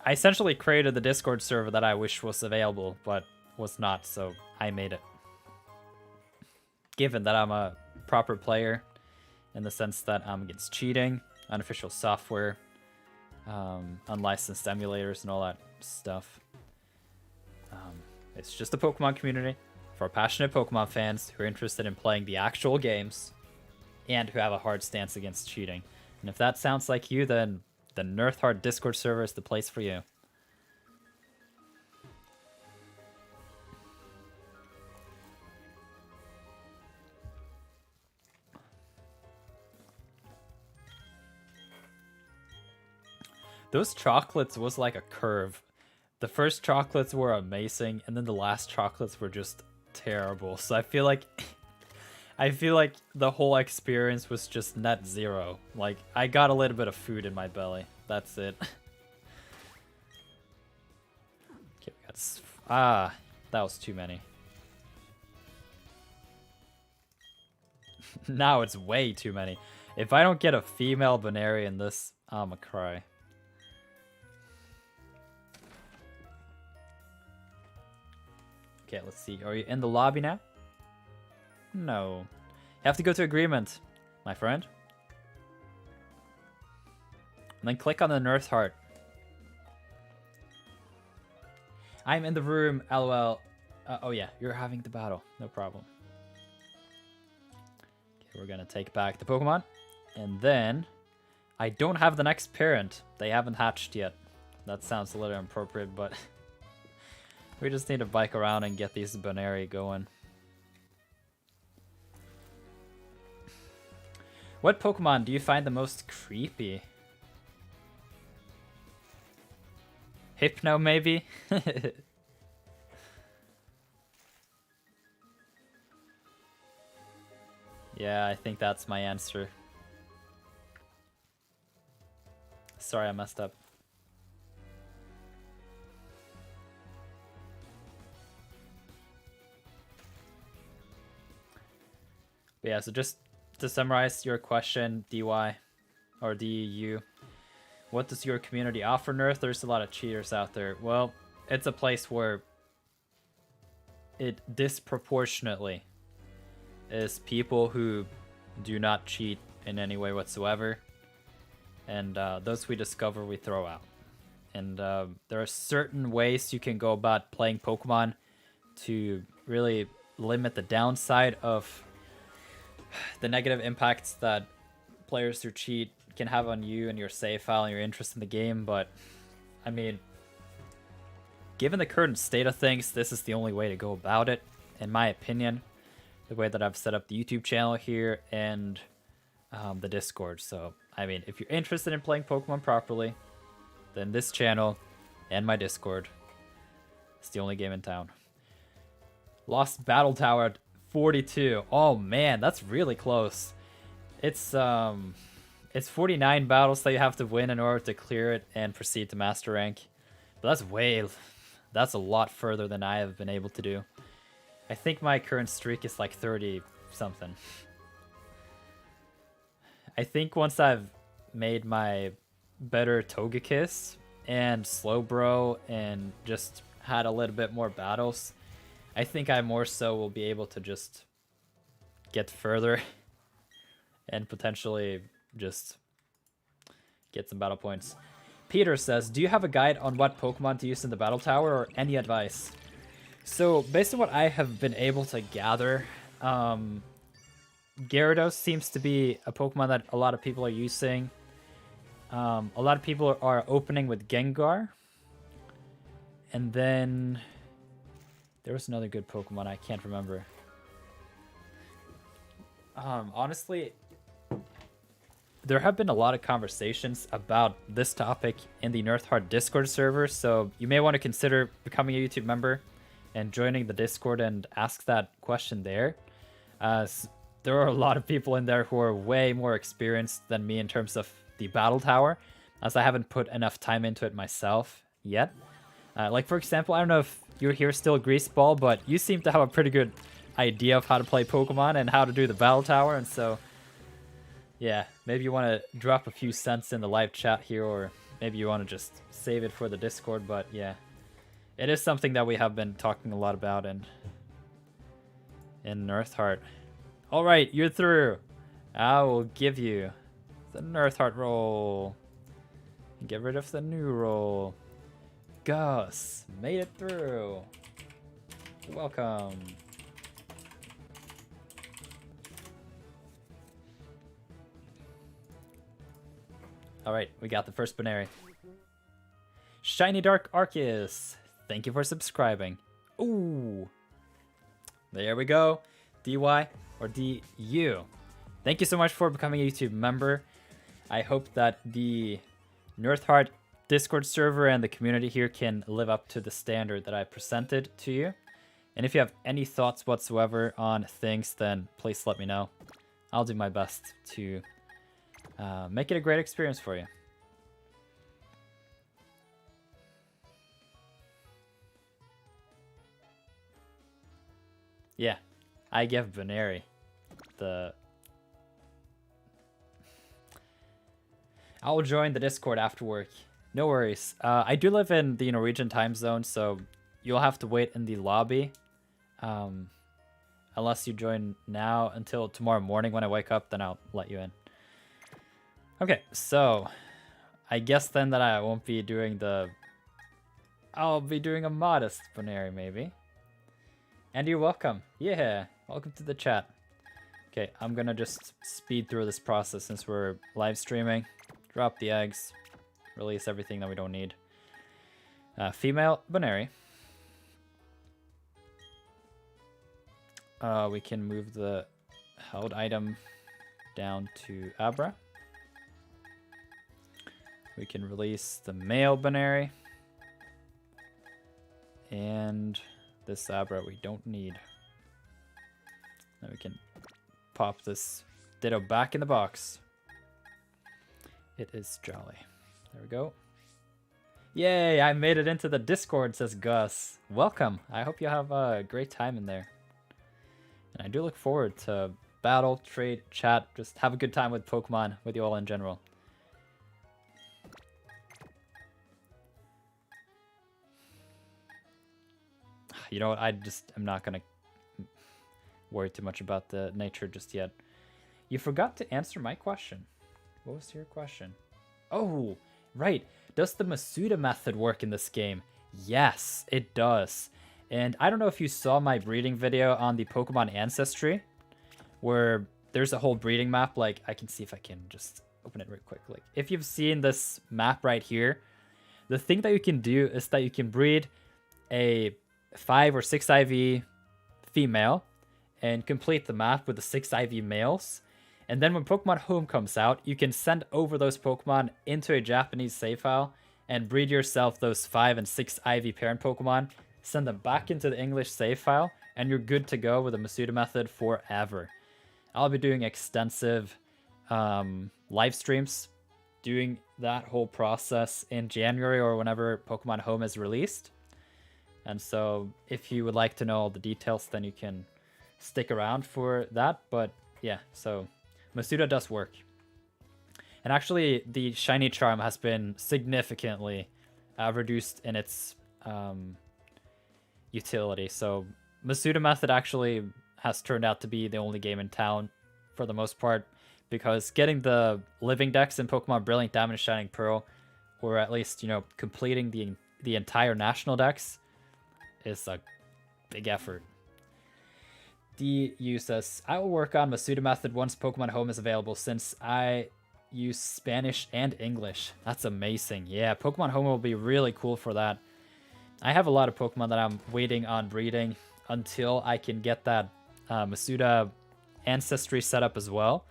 I essentially created the Discord server that I wish was available, but was not, so I made it. Given that I'm a proper player, in the sense that I'm against cheating, unofficial software, unlicensed emulators, and all that stuff. It's just a Pokemon community for passionate Pokemon fans who are interested in playing the actual games and who have a hard stance against cheating. And if that sounds like you, then the Nirth Heart Discord server is the place for you. Those chocolates was like a curve. The first chocolates were amazing, and then the last chocolates were just terrible. So I feel like the whole experience was just net zero. Like, I got a little bit of food in my belly. That's it. Okay, that was too many. Now it's way too many. If I don't get a female Banary in this, I'ma cry. Okay, let's see. Are you in the lobby now? No. You have to go to agreement, my friend. And then click on the Nirth Heart. I'm in the room, lol. Oh yeah, you're having the battle. No problem. Okay, we're gonna take back the Pokemon. And then, I don't have the next parent. They haven't hatched yet. That sounds a little inappropriate, but... we just need to bike around and get these Banary going. What Pokemon do you find the most creepy? Hypno, maybe? Yeah, I think that's my answer. Sorry, I messed up. Yeah, so just to summarize your question, DY or DU, what does your community offer Nirth? There's a lot of cheaters out there. Well, it's a place where it disproportionately is people who do not cheat in any way whatsoever. And those we discover, we throw out. And there are certain ways you can go about playing Pokemon to really limit the downside of the negative impacts that players who cheat can have on you and your save file and your interest in the game. But I mean, given the current state of things, this is the only way to go about it, in my opinion. the way that I've set up the YouTube channel here and the Discord. So, I mean, if you're interested in playing Pokemon properly, then this channel and my Discord is the only game in town. Lost Battle Tower at 42. Oh man, that's really close. It's 49 battles that you have to win in order to clear it and proceed to Master Rank. But that's a lot further than I have been able to do. I think my current streak is like 30 something. I think once I've made my better Togekiss and Slowbro and just had a little bit more battles, I think I more so will be able to just get further and potentially just get some battle points. Peter says, do you have a guide on what Pokemon to use in the battle tower or any advice? So based on what I have been able to gather, Gyarados seems to be a Pokemon that a lot of people are using. A lot of people are opening with Gengar. And then there was another good Pokemon, I can't remember. Honestly, there have been a lot of conversations about this topic in the Nirth Heart Discord server, so you may want to consider becoming a YouTube member and joining the Discord and ask that question there. There are a lot of people in there who are way more experienced than me in terms of the battle tower, as I haven't put enough time into it myself yet. Like, for example, I don't know if you're here still, Greaseball, but you seem to have a pretty good idea of how to play Pokemon and how to do the battle tower, and so yeah, maybe you want to drop a few cents in the live chat here, or maybe you want to just save it for the Discord, but yeah, it is something that we have been talking a lot about in Nirth Heart. All right, you're through. I will give you the Nirth Heart roll. Get rid of the new roll. Gus made it through. Welcome. All right, we got the first Baneri. Shiny Dark Arceus. Thank you for subscribing. Ooh. There we go. DY or DU. Thank you so much for becoming a YouTube member. I hope that the Nirth Heart Discord server and the community here can live up to the standard that I presented to you. And if you have any thoughts whatsoever on things, then please let me know. I'll do my best to make it a great experience for you. Yeah, I give Baneri the... I'll join the Discord after work. No worries. I do live in the Norwegian time zone, so you'll have to wait in the lobby. Unless you join now until tomorrow morning when I wake up, then I'll let you in. Okay, so I guess then that I won't be doing the... I'll be doing a modest Baneri, maybe. And you're welcome. Yeah, welcome to the chat. Okay, I'm gonna just speed through this process since we're live streaming. Drop the eggs. Release everything that we don't need. Female Baneri. We can move the held item down to Abra. We can release the male Baneri. And this Abra we don't need. Now we can pop this Ditto back in the box. It is jolly. There we go. Yay, I made it into the Discord, says Gus. Welcome. I hope you have a great time in there. And I do look forward to battle, trade, chat, just have a good time with Pokemon with you all in general. You know what, I'm not going to worry too much about the nature just yet. You forgot to answer my question. What was your question? Oh, right. Does the Masuda method work in this game? Yes, it does. And I don't know if you saw my breeding video on the Pokemon Ancestry, where there's a whole breeding map. Like, I can see if I can just open it real quick. Like, if you've seen this map right here, the thing that you can do is that you can breed a 5 or 6 IV female and complete the map with the 6 IV males. And then when Pokemon Home comes out, you can send over those Pokemon into a Japanese save file and breed yourself those 5 and 6 IV parent Pokemon, send them back into the English save file, and you're good to go with the Masuda method forever. I'll be doing extensive live streams doing that whole process in January or whenever Pokemon Home is released. And so if you would like to know all the details, then you can stick around for that. But yeah, so Masuda does work. And actually, the Shiny Charm has been significantly reduced in its utility. So Masuda method actually has turned out to be the only game in town for the most part, because getting the living decks in Pokemon Brilliant Diamond and Shining Pearl, or at least, you know, completing the entire national decks, is a big effort. DU says, I will work on Masuda method once Pokemon Home is available, since I use Spanish and English. That's amazing. Yeah, Pokemon Home will be really cool for that. I have a lot of Pokemon that I'm waiting on breeding until I can get that Masuda Ancestry set up as well.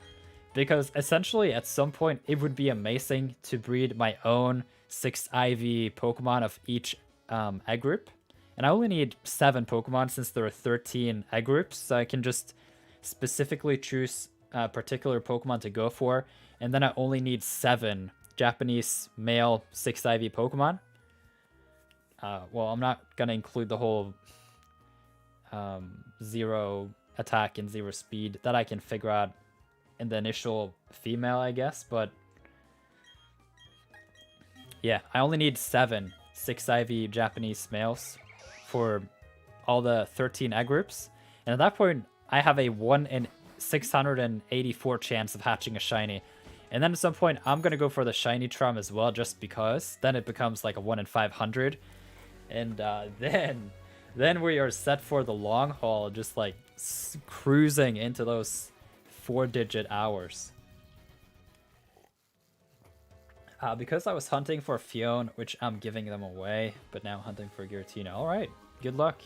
Because essentially, at some point, it would be amazing to breed my own 6 IV Pokemon of each egg group. And I only need 7 Pokemon since there are 13 egg groups, so I can just specifically choose a particular Pokemon to go for. And then I only need 7 Japanese male 6 IV Pokemon. Well, I'm not going to include the whole 0 attack and 0 speed that I can figure out in the initial female, I guess. But yeah, I only need 7 6 IV Japanese males for all the 13 egg groups. And at that point, I have a 1 in 684 chance of hatching a shiny. And then at some point, I'm going to go for the shiny Charm as well, just because. Then it becomes like a 1 in 500. And then we are set for the long haul, just like cruising into those 4-digit hours. Because I was hunting for Fion, which I'm giving them away, but now hunting for Giratina. Alright, good luck.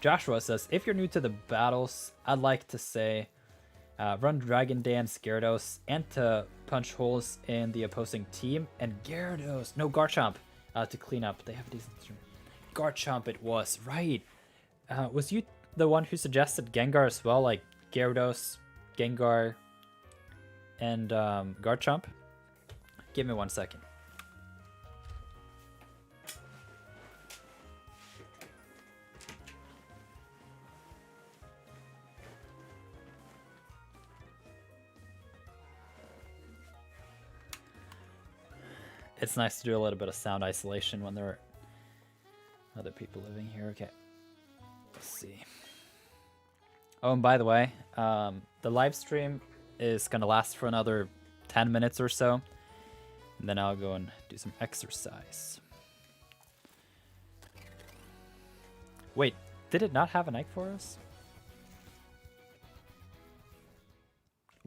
Joshua says, if you're new to the battles, I'd like to say run Dragon Dance, Gyarados, and to punch holes in the opposing team, and Gyarados, no, Garchomp, to clean up. They have a decent instrument. Garchomp it was, right. Was you the one who suggested Gengar as well, like Gyarados, Gengar, and Garchomp? Give me 1 second. It's nice to do a little bit of sound isolation when there are other people living here. Okay. Let's see. Oh, and by the way, the live stream is going to last for another 10 minutes or so. And then I'll go and do some exercise. Wait, did it not have an egg for us?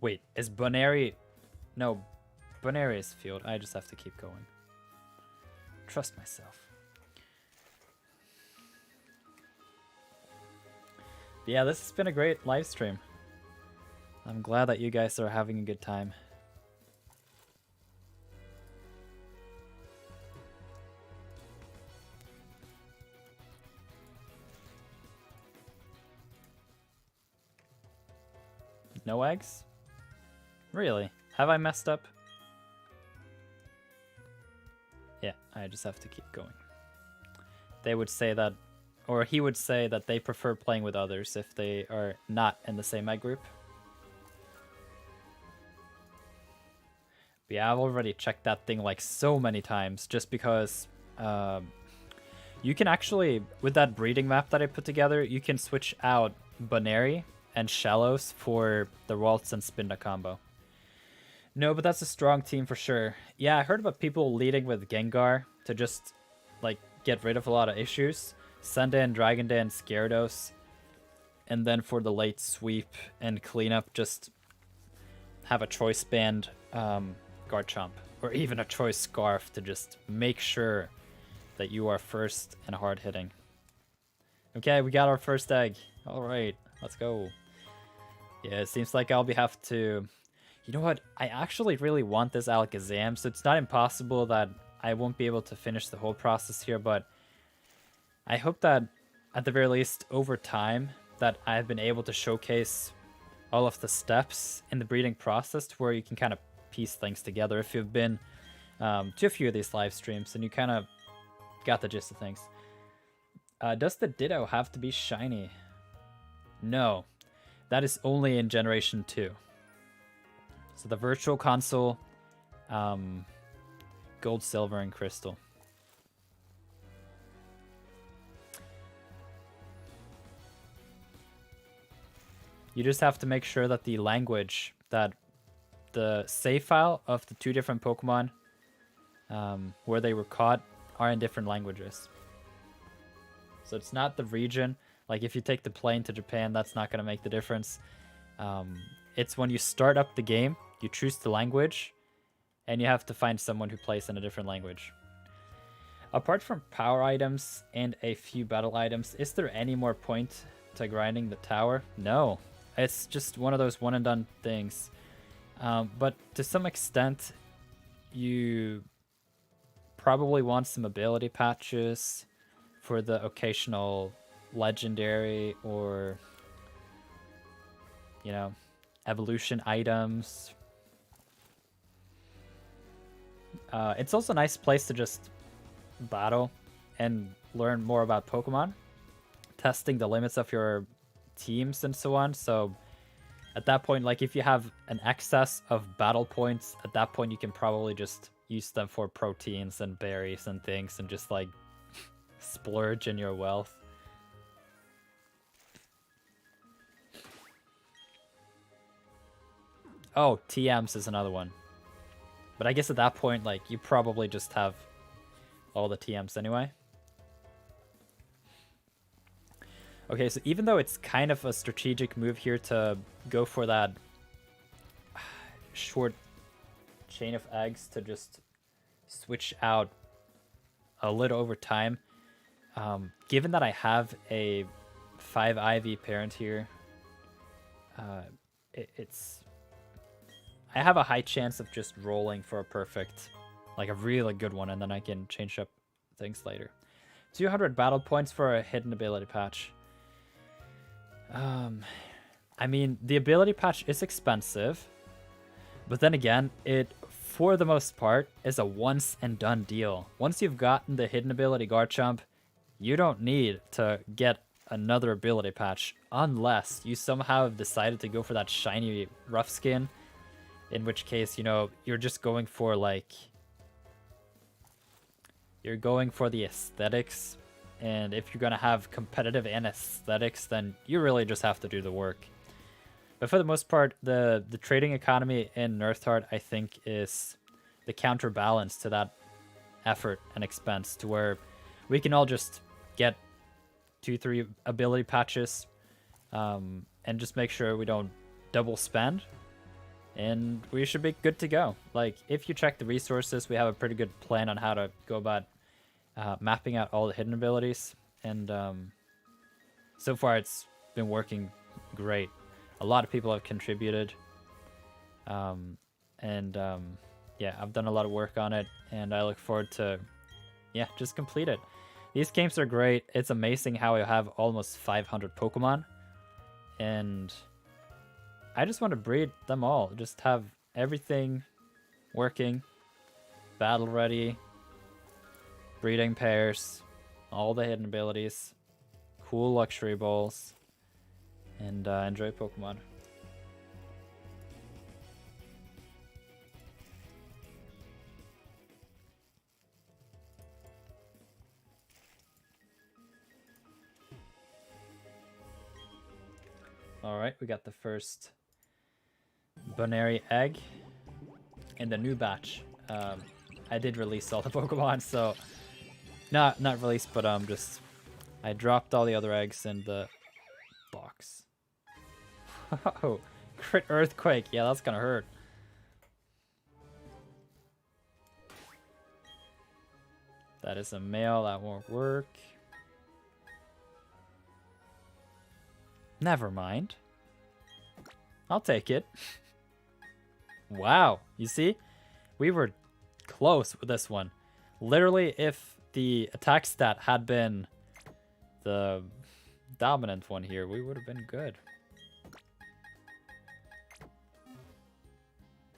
Wait, is Bonary... No, Bonary is field. I just have to keep going. Trust myself. But yeah, this has been a great live stream. I'm glad that you guys are having a good time. No eggs? Really? Have I messed up? Yeah, I just have to keep going. They would say that, or he would say that they prefer playing with others if they are not in the same egg group. But yeah, I've already checked that thing like so many times, just because you can actually, with that breeding map that I put together, you can switch out Bonary and Shallows for the Waltz and Spinda combo. No, but that's a strong team for sure. Yeah, I heard about people leading with Gengar to just, like, get rid of a lot of issues. Send in Dragon Dance, Gyarados, and then for the late sweep and cleanup, just have a choice band Garchomp, or even a choice Scarf to just make sure that you are first and hard hitting. Okay, we got our first egg. Alright, let's go. Yeah, it seems like I'll have to... You know what? I actually really want this Alakazam, so it's not impossible that I won't be able to finish the whole process here, but I hope that, at the very least, over time, that I've been able to showcase all of the steps in the breeding process to where you can kind of piece things together. If you've been to a few of these live streams, and you kind of got the gist of things. Does the Ditto have to be shiny? No. That is only in Generation 2. So the Virtual Console, Gold, Silver, and Crystal. You just have to make sure that the language, that the save file of the two different Pokemon where they were caught are in different languages. So it's not the region. Like if you take the plane to Japan, that's not going to make the difference. It's when you start up the game, you choose the language, and you have to find someone who plays in a different language. Apart from power items and a few battle items, is there any more point to grinding the tower? No. It's just one of those one and done things. But to some extent, you probably want some ability patches for the occasional legendary or, you know, evolution items. It's also a nice place to just battle and learn more about Pokemon, testing the limits of your teams and so on. So at that point, like if you have an excess of battle points, at that point you can probably just use them for proteins and berries and things and just like splurge in your wealth. Oh, TMs is another one. But I guess at that point, like, you probably just have all the TMs anyway. Okay, so even though it's kind of a strategic move here to go for that short chain of eggs to just switch out a little over time, given that I have a 5 IV parent here, I have a high chance of just rolling for a perfect, like a really good one, and then I can change up things later. 200 battle points for a hidden ability patch. I mean, the ability patch is expensive, but then again, it, for the most part, is a once and done deal. Once you've gotten the hidden ability Garchomp, you don't need to get another ability patch unless you somehow have decided to go for that shiny rough skin, in which case, you know, you're just going for like, you're going for the aesthetics, and if you're gonna have competitive and aesthetics, then you really just have to do the work. But for the most part, the trading economy in Nirth, I think, is the counterbalance to that effort and expense, to where we can all just get 2-3 ability patches and just make sure we don't double spend, and we should be good to go. Like, if you check the resources, we have a pretty good plan on how to go about mapping out all the hidden abilities, and so far it's been working great. A lot of people have contributed, yeah, I've done a lot of work on it, and I look forward to, yeah, just complete it. These games are great. It's amazing how I have almost 500 Pokemon, and I just want to breed them all. Just have everything working, battle ready, breeding pairs, all the hidden abilities, cool luxury balls, and enjoy Pokemon. Alright, we got the first Bonary egg in the new batch. I did release all the Pokemon, so not released, but just I dropped all the other eggs in the box. Oh, crit earthquake. Yeah, that's gonna hurt. That is a male. That won't work. Never mind. I'll take it. Wow, you see? We were close with this one. Literally, if the attack stat had been the dominant one here, we would have been good.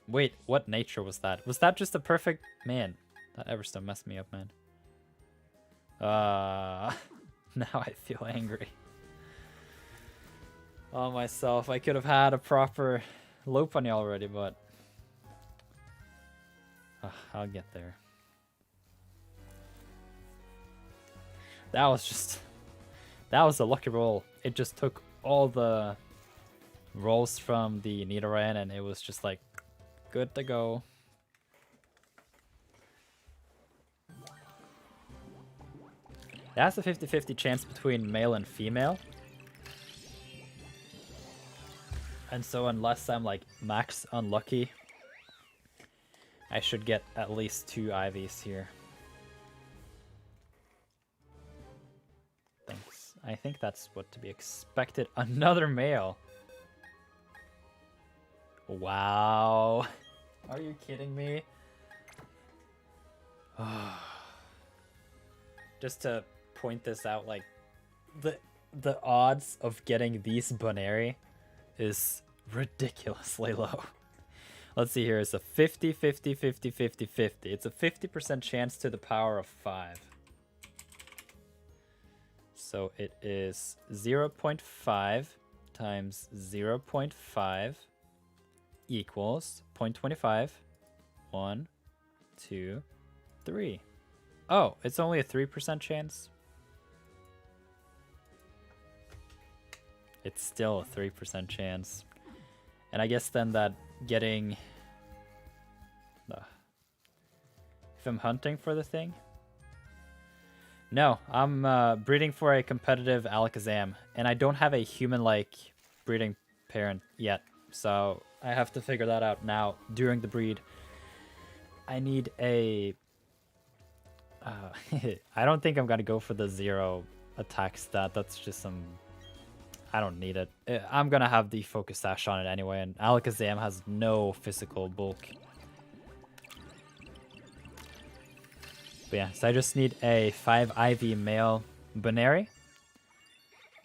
Wait, what nature was that? Was that just a perfect... Man, that Everstone messed me up, man. Now I feel angry. Oh, myself. I could have had a proper loop on you already, but... I'll get there. That was just... That was a lucky roll. It just took all the rolls from the Nidoran and it was just like, good to go. That's a 50-50 chance between male and female. And so unless I'm like max unlucky, I should get at least 2 Ivies here. Thanks. I think that's what to be expected. Another male. Wow. Are you kidding me? Just to point this out, like the odds of getting these Boneri is ridiculously low. Let's see here. It's a 50, 50, 50, 50, 50. It's a 50% chance to the power of 5. So it is 0.5 times 0.5 equals 0.25. 1, 2, 3. Oh, it's only a 3% chance? It's still a 3% chance. And I guess then that getting... if I'm hunting for the thing? No, I'm breeding for a competitive Alakazam. And I don't have a human-like breeding parent yet. So I have to figure that out now during the breed. I need a... I don't think I'm going to go for the 0 attack stat. That's just some... I don't need it. I'm going to have the focus sash on it anyway, and Alakazam has no physical bulk. But yeah, so I just need a 5 IV male Boneri.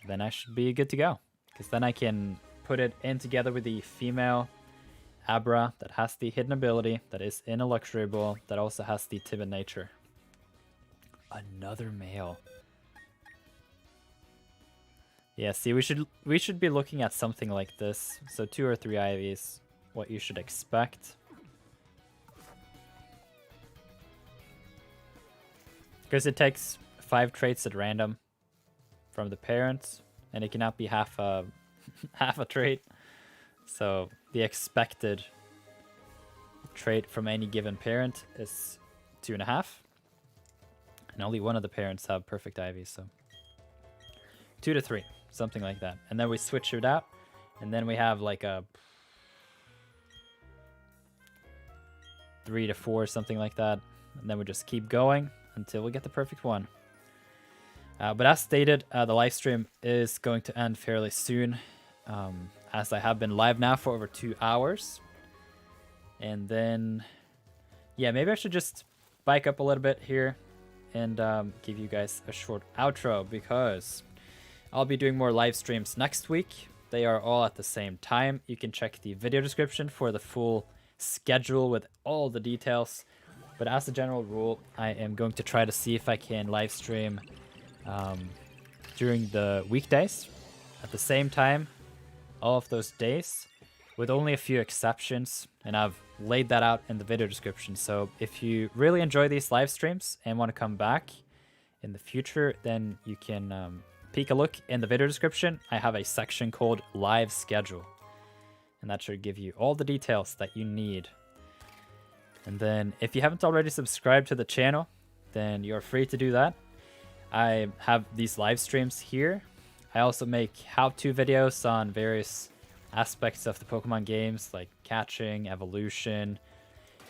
Then I should be good to go. Because then I can put it in together with the female Abra that has the hidden ability, that is in a luxury ball, that also has the timid nature. Another male. Yeah, see, we should be looking at something like this. So 2 or 3 Ivies, what you should expect. Because it takes 5 traits at random from the parents, and it cannot be half a trait. So the expected trait from any given parent is 2.5. And only one of the parents have perfect Ivies, so 2 to 3. Something like that. And then we switch it out. And then we have like a 3 to 4, something like that. And then we just keep going until we get the perfect one. But as stated, the live stream is going to end fairly soon. As I have been live now for over 2 hours. And then... yeah, maybe I should just bike up a little bit here. And give you guys a short outro, because I'll be doing more live streams next week. They are all at the same time. You can check the video description for the full schedule with all the details. But as a general rule, I am going to try to see if I can live stream during the weekdays at the same time, all of those days, with only a few exceptions. And I've laid that out in the video description. So if you really enjoy these live streams and want to come back in the future, then you can peek a look in the video description. I have a section called Live Schedule, and that should give you all the details that you need. And then if you haven't already subscribed to the channel, then you're free to do that. I have these live streams here. I also make how-to videos on various aspects of the Pokemon games, like catching, evolution.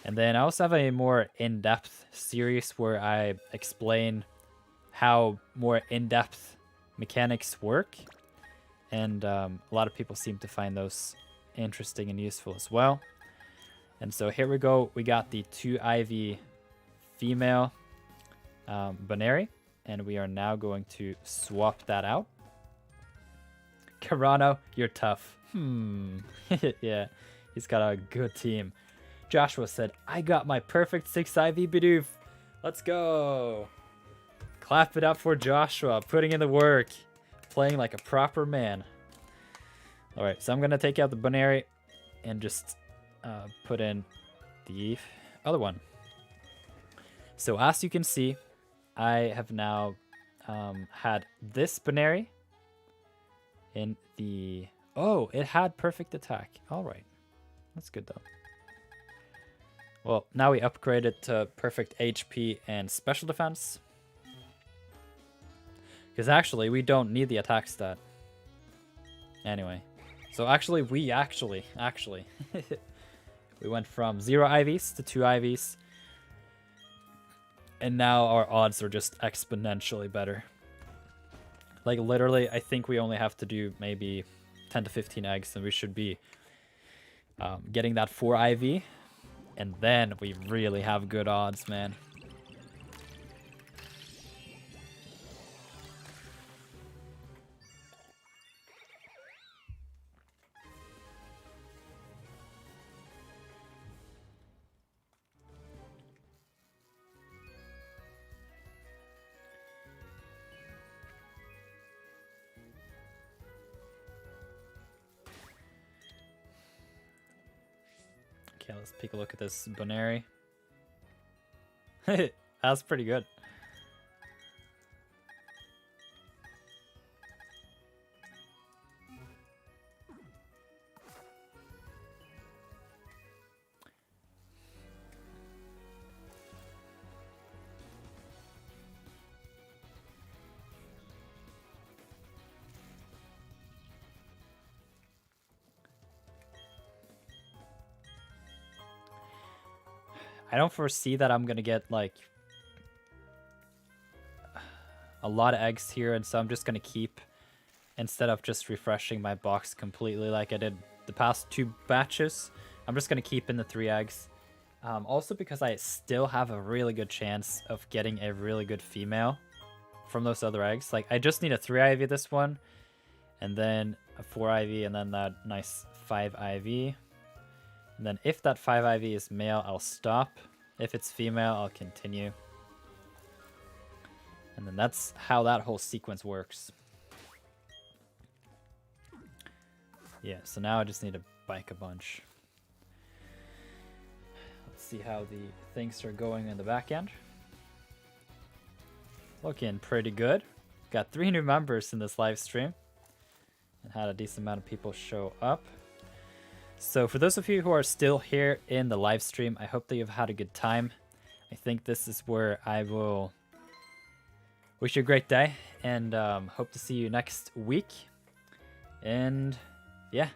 And then I also have a more in-depth series where I explain how more in-depth mechanics work. And a lot of people seem to find those interesting and useful as well. And so here we go. We got the 2 Ivy female Baneri, and we are now going to swap that out. Carano, you're tough. Yeah, he's got a good team. Joshua said, I got my perfect 6 Ivy Bidoof. Let's go. Clap it up for Joshua, putting in the work, playing like a proper man. All right, so I'm going to take out the Baneri and just put in the other one. So as you can see, I have now had this Baneri in the... Oh, it had perfect attack. All right. That's good, though. Well, now we upgrade it to perfect HP and special defense. Because actually, we don't need the attack stat. Anyway. So actually, we went from 0 IVs to 2 IVs. And now our odds are just exponentially better. Like, literally, I think we only have to do maybe 10 to 15 eggs, and we should be getting that 4 IV. And then we really have good odds, man. Okay, let's take a look at this Baneri. That's pretty good. I don't foresee that I'm gonna get like a lot of eggs here, and so I'm just gonna keep, instead of just refreshing my box completely like I did the past 2 batches, I'm just gonna keep in the 3 eggs. Also because I still have a really good chance of getting a really good female from those other eggs. Like, I just need a 3 IV this one, and then a 4 IV, and then that nice 5 IV. And then if that 5 IV is male, I'll stop. If it's female, I'll continue. And then that's how that whole sequence works. Yeah, so now I just need to bike a bunch. Let's see how the things are going in the back end. Looking pretty good. Got 3 new members in this live stream, and had a decent amount of people show up. So for those of you who are still here in the live stream, I hope that you've had a good time. I think this is where I will wish you a great day, and hope to see you next week. And yeah,